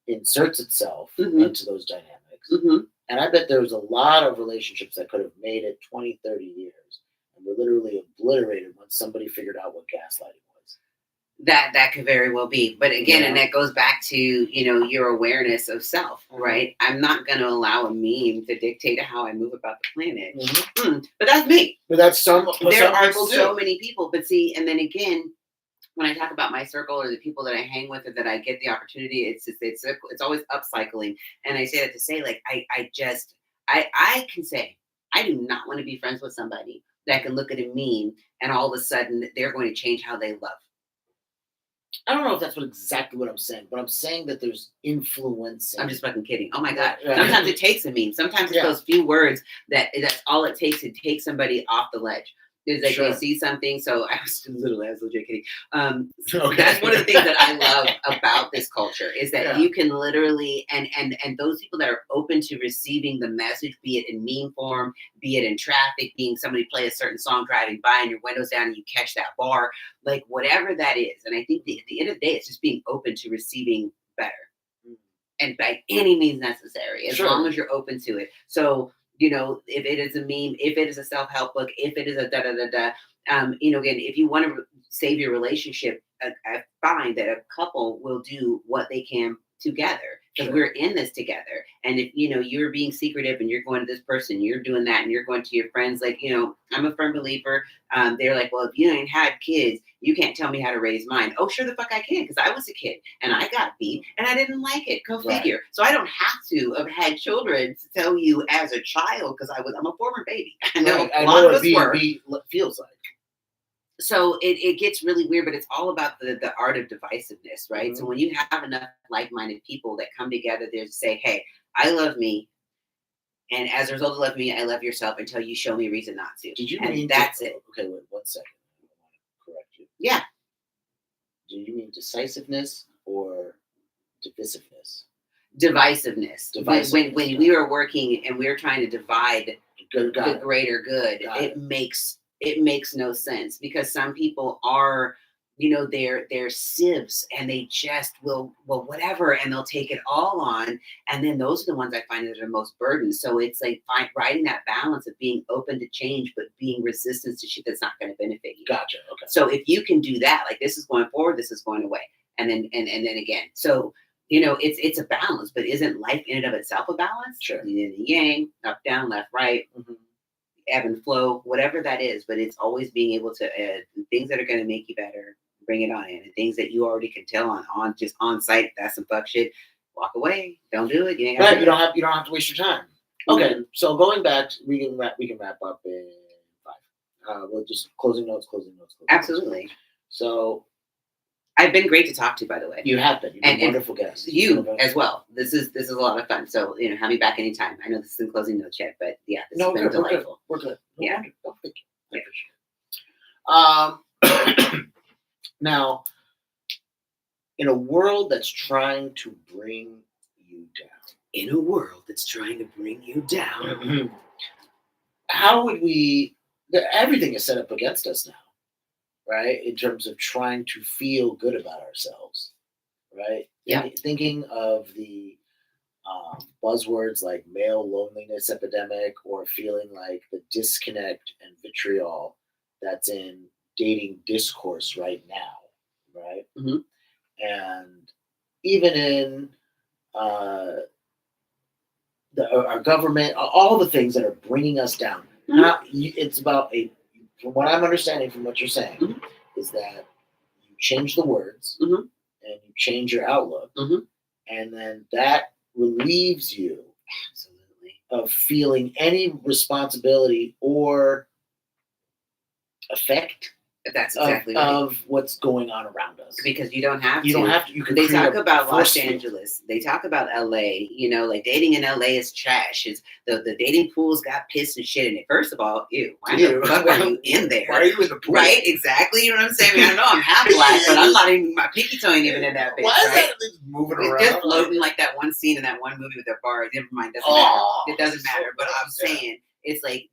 inserts itself into those dynamics. And I bet there was a lot of relationships that could have made it 20, 30 years and were literally obliterated once somebody figured out what gaslighting was. That could very well be. But again, and that goes back to, your awareness of self, right? I'm not going to allow a meme to dictate how I move about the planet. But that's me. But that's there are so many people. But see, and then again, when I talk about my circle or the people that I hang with or that I get the opportunity, it's always upcycling. And I say that to say, like, I can say, I do not want to be friends with somebody that can look at a meme and all of a sudden they're going to change how they love. I don't know if that's exactly what I'm saying, but I'm saying that there's influencing. I'm just fucking kidding. Oh my God. Sometimes it takes a meme. Sometimes it's those few words that's all it takes to take somebody off the ledge. Is like they see something. So I was legit kidding. That's one of the things that I love about this culture is that you can literally and those people that are open to receiving the message, be it in meme form, be it in traffic, being somebody play a certain song driving by and your windows down and you catch that bar, like whatever that is. And I think at the end of the day, it's just being open to receiving better, and by any means necessary, as long as you're open to it. So. If it is a meme, if it is a self-help book, if it is a again, if you want to save your relationship, I find that a couple will do what they can together because we're in this together. And if you're being secretive and you're going to this person, you're doing that, and you're going to your friends, like I'm a firm believer. They're like, well, if you ain't had kids, you can't tell me how to raise mine. Oh, sure the fuck I can, because I was a kid and I got beat and I didn't like it. Go figure. So I don't have to have had children to tell you as a child, because I'm a former baby. I know a lot of us were. Feels like. So it gets really weird, but it's all about the art of divisiveness, right? Mm-hmm. So when you have enough like-minded people that come together there to say, hey, I love me, and as a result of loving me, I love yourself until you show me a reason not to. Did you and mean that's it. Okay, wait 1 second. I want to correct you. Yeah. Do you mean decisiveness or divisiveness? Divisiveness. When we were working and we were trying to divide the greater good, it makes no sense, because some people are, they're sieves, and they just will whatever, and they'll take it all on. And then those are the ones I find that are most burdened. So it's like riding that balance of being open to change, but being resistant to shit that's not going to benefit you. Gotcha. Okay. So if you can do that, like, this is going forward, this is going away. And then again. So, it's a balance, but isn't life in and of itself a balance? Sure. Yin and yang, up, down, left, right. Mm-hmm. Ebb and flow, whatever that is, but it's always being able to things that are going to make you better, bring it on in, and things that you already can tell on site, that's some fuck shit, walk away, don't do it. You don't have to waste your time. Okay, mm-hmm. So going back, we can wrap up in 5. We'll just closing notes. Absolutely. So I've been great to talk to, by the way. You have been. You've been a wonderful guest. You as well. This is a lot of fun. So, have me back anytime. I know this isn't closing notes yet, but yeah, this has been delightful. We're good. Yeah. Thank you. I appreciate it. Now, in a world that's trying to bring you down. How would we... Everything is set up against us now. Right, in terms of trying to feel good about ourselves, right? Yeah. Thinking of the buzzwords like male loneliness epidemic, or feeling like the disconnect and vitriol that's in dating discourse right now, right? Mm-hmm. And even in our government, all the things that are bringing us down. Mm-hmm. It's about from what I'm understanding from what you're saying, mm-hmm. is that you change the words, mm-hmm. and you change your outlook, mm-hmm. and then that relieves you, absolutely, of feeling any responsibility or effect. That's exactly right. Of what's going on around us. Because you don't have to. You don't have to. You can. They talk about Los Angeles. They talk about LA. Like dating in LA is trash. It's the dating pools got pissed and shit in it. First of all, why the fuck are you in there? Why are you in the pool? Right? Exactly. You know what I'm saying? I know I'm half black, but I'm not even, my pinky toe ain't even in that bitch. Why is that moving around? It's just floating like that one scene in that one movie with the bar. Never mind. Doesn't matter. It doesn't matter. But I'm saying it's like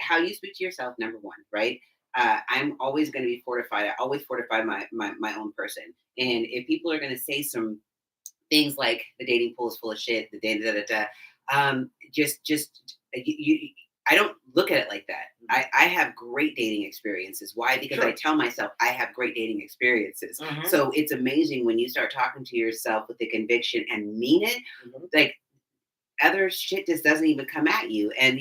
how you speak to yourself. Number one, right? I'm always going to be fortified. I always fortify my own person. And if people are going to say some things like the dating pool is full of shit, I don't look at it like that. I have great dating experiences. Why? Because sure. I tell myself I have great dating experiences. Mm-hmm. So it's amazing when you start talking to yourself with the conviction and mean it, mm-hmm. like other shit just doesn't even come at you. And,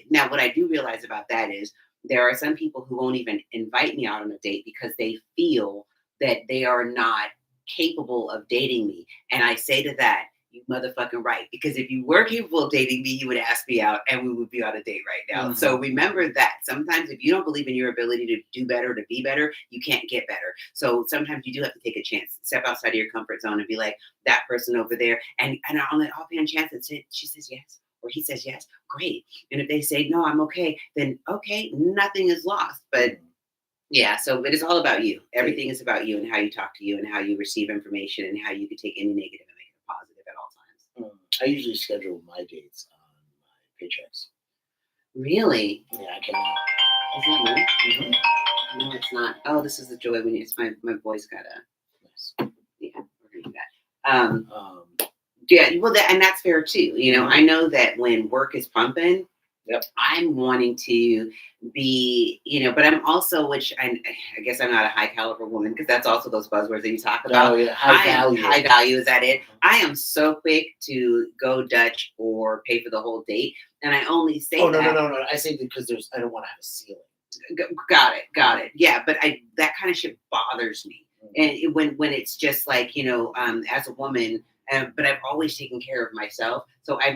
now what I do realize about that is, there are some people who won't even invite me out on a date because they feel that they are not capable of dating me. And I say to that, you motherfucking right. Because if you were capable of dating me, you would ask me out and we would be on a date right now. Mm-hmm. So remember that. Sometimes if you don't believe in your ability to do better, to be better, you can't get better. So sometimes you do have to take a chance. Step outside of your comfort zone and be like, that person over there. And on the offhand chance that she says yes. Or he says yes, great. And if they say no, I'm okay, then okay, nothing is lost. But yeah, so it is all about you. Everything is about you and how you talk to you and how you receive information and how you can take any negative and make it positive at all times. I usually schedule my dates on my paychecks. Really? Yeah, I can. Is that right? Mm-hmm. No, it's not. Oh, this is the joy when it's my voice got a. Yes. Yeah, we're doing that. Yeah, well, and that's fair too. I know that when work is pumping, Yep. I'm wanting to be, but I'm also, which I guess I'm not a high caliber woman because that's also those buzzwords that you talk about. Oh, yeah. High value. High value, is that it? I am so quick to go Dutch or pay for the whole date. And I only say no. I say because I don't want to have a ceiling. Got it. Yeah, but that kind of shit bothers me. And when it's just like, as a woman, but I've always taken care of myself. So I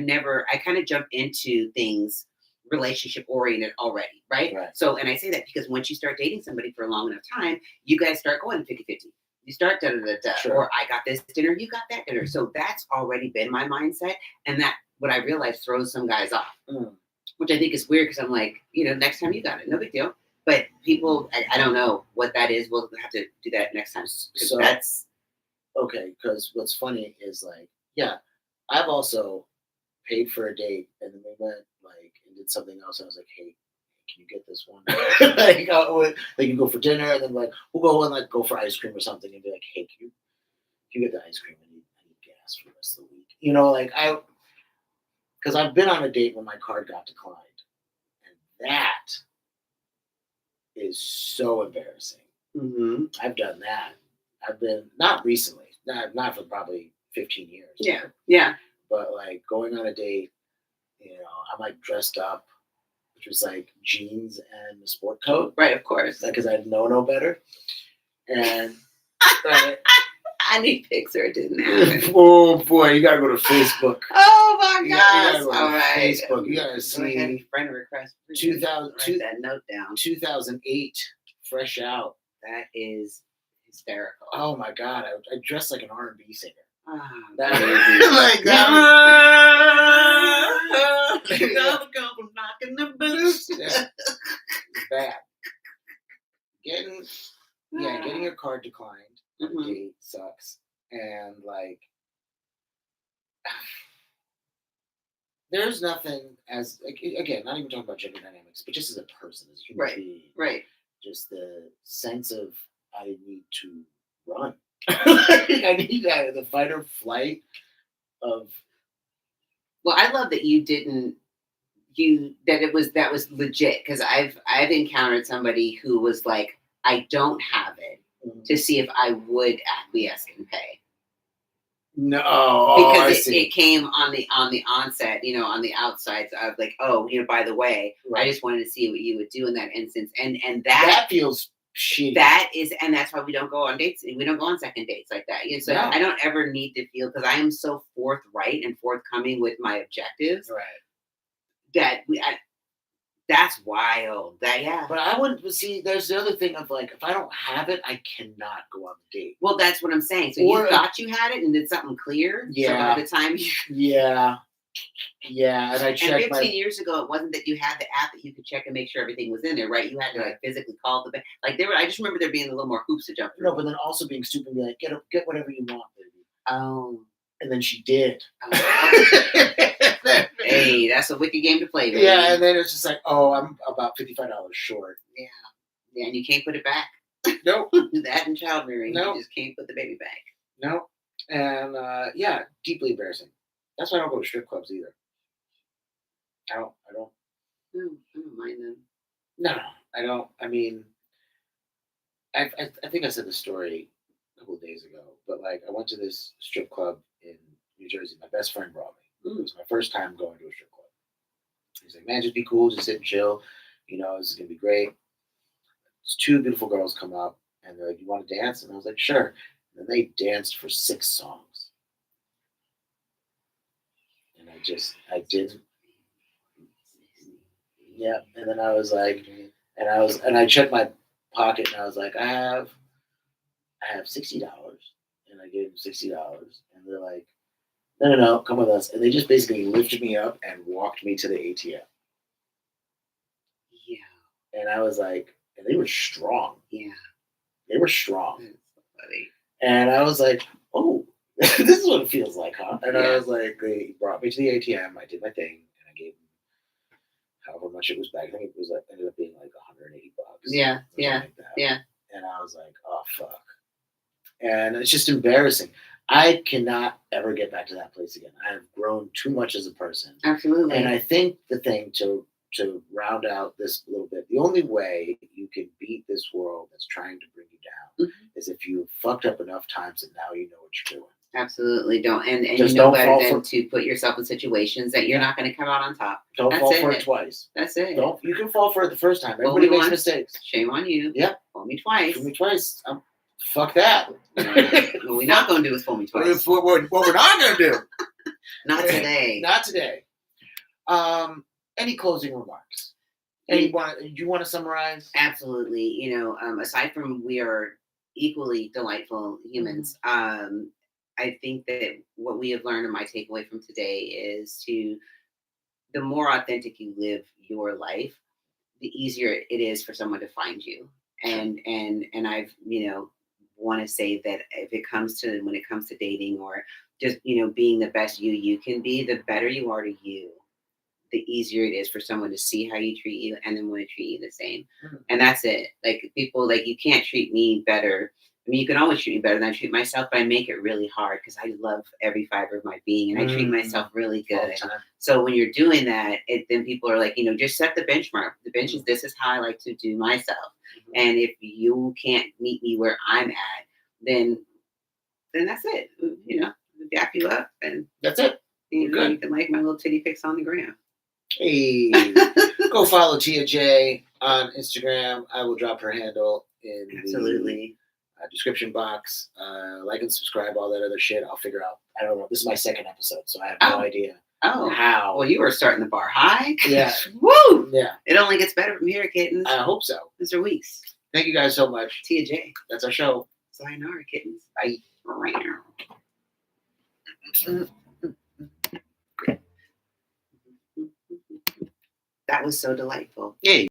kind of jump into things relationship oriented already, right? So, and I say that because once you start dating somebody for a long enough time, you guys start going 50-50. You start da-da-da-da, Sure. or I got this dinner, you got that dinner. So that's already been my mindset. And that, what I realize, throws some guys off, which I think is weird because I'm like, next time you got it, no big deal. But people, I don't know what that is. We'll have to do that next time. So that's okay. Because what's funny is like, yeah, I've also paid for a date and then we went like and did something else. And I was like, hey, can you get this one? They can go for dinner and then like we'll go and like go for ice cream or something and be like, hey, can you get the ice cream? I need gas for the rest of the week. Because I've been on a date when my card got declined, and that is so embarrassing. Mm-hmm. I've done that. I've been not recently, not for probably 15 years. Yeah. But like going on a date, I'm like dressed up, which was like jeans and a sport coat, right? Of course, because I know no better. And I need pics or it didn't happen. Oh boy, you gotta go to Facebook. Oh my gosh! All right, Facebook. You gotta see friend request. 2000. Write that note down. 2008, fresh out. That is hysterical. Oh my god, I dressed like an R&B singer. That like come knocking the boots. Yeah. Bad. Getting your card declined on a date sucks. And like there's nothing as again, not even talking about gender dynamics, but just as a person, as a human being. Right. Just the sense of I need to run. I need the fight or flight of. Well, I love that you didn't. That was legit, because I've encountered somebody who was like, I don't have it, to see if I would acquiesce and pay. No, because it came on the onset, on the outside of like, by the way, I just wanted to see what you would do in that instance, and that feels shitty. That is, and that's why we don't go on dates. We don't go on second dates like that. So I don't ever need to feel, because I am so forthright and forthcoming with my objectives. Right. That that's wild. But I wouldn't see. There's the other thing of like, if I don't have it, I cannot go on the date. Well, that's what I'm saying. So you thought you had it and did something clear. Yeah. So by the time you. Yeah. And I checked. And 15 years ago, it wasn't that you had the app that you could check and make sure everything was in there, right? You had to like physically call the bank. Like I just remember there being a little more hoops to jump through. No, but then also being stupid and be like, get whatever you want, baby. Oh. And then she did. Hey, that's a wicked game to play, baby. Yeah, and then it's just like, I'm about $55 short. Yeah, and you can't put it back. Nope. That and child rearing. Nope. You just can't put the baby back. Nope. And deeply embarrassing. That's why I don't go to strip clubs either. I don't. No, I don't mind them. No, I don't. I mean, I think I said the story a couple of days ago, but like I went to this strip club in New Jersey. My best friend brought me. It was my first time going to a strip club. He's like, man, just be cool, just sit and chill. This is gonna be great. These two beautiful girls come up and they're like, you want to dance? And I was like, sure. And then they danced for 6 songs. And I didn't. Yeah. And then I was like, and I checked my pocket and I was like, I have $60. And I gave them $60. And they're like, no, come with us. And they just basically lifted me up and walked me to the ATM. Yeah. And I was like, and they were strong. Yeah. They were strong. That's so funny. And I was like, oh, this is what it feels like, huh? And I was like, they brought me to the ATM. I did my thing. And I gave them however much it was back. I think it was ended up being like $180. Yeah. Like that. Yeah. And I was like, oh, fuck. And it's just embarrassing. I cannot ever get back to that place again. I have grown too much as a person. Absolutely. And I think the thing to to round out this a little bit, the only way you can beat this world that's trying to bring you down is if you fucked up enough times and now you know what you're doing. Absolutely don't. And Just you know don't better fall than for- to put yourself in situations that you're not going to come out on top. Don't That's fall for it. it twice. That's it. Don't. You can fall for it the first time. Fool Everybody me makes once, mistakes. Shame on you. Yeah. Fool me twice. Fool me twice. Fuck that. What we're not going to do is fool me twice. What we're not going to do. Not today. Not today. Any closing remarks? Do you want to summarize? Absolutely. You know, aside from we are equally delightful humans, I think that what we have learned, and my takeaway from today, is the more authentic you live your life, the easier it is for someone to find you. And I've, want to say that when it comes to dating, or just, being the best you can be, the better you are to you, the easier it is for someone to see how you treat you and then want to treat you the same. And that's it. Like, people, like, you can't treat me better. I mean, you can always treat me better than I treat myself, but I make it really hard because I love every fiber of my being, and I treat myself really All good. the time. So when you're doing that, then people are like, just set the benchmark. The bench is, this is how I like to do myself. And if you can't meet me where I'm at, then that's it. Dap you up, and That's it. you Good. can like my little titty pics on the gram. Hey, go follow Tia J on Instagram. I will drop her handle in Absolutely. the description box. Like and subscribe, all that other shit. I'll figure out. I don't know. This is my second episode, so I have no idea how. Well, you were starting the bar high. Yeah. Woo! Yeah. It only gets better from here, kittens. I hope so. Mr. Weeks. Thank you guys so much. Tia J. That's our show. Sayonara, kittens. Bye. That was so delightful. Yay.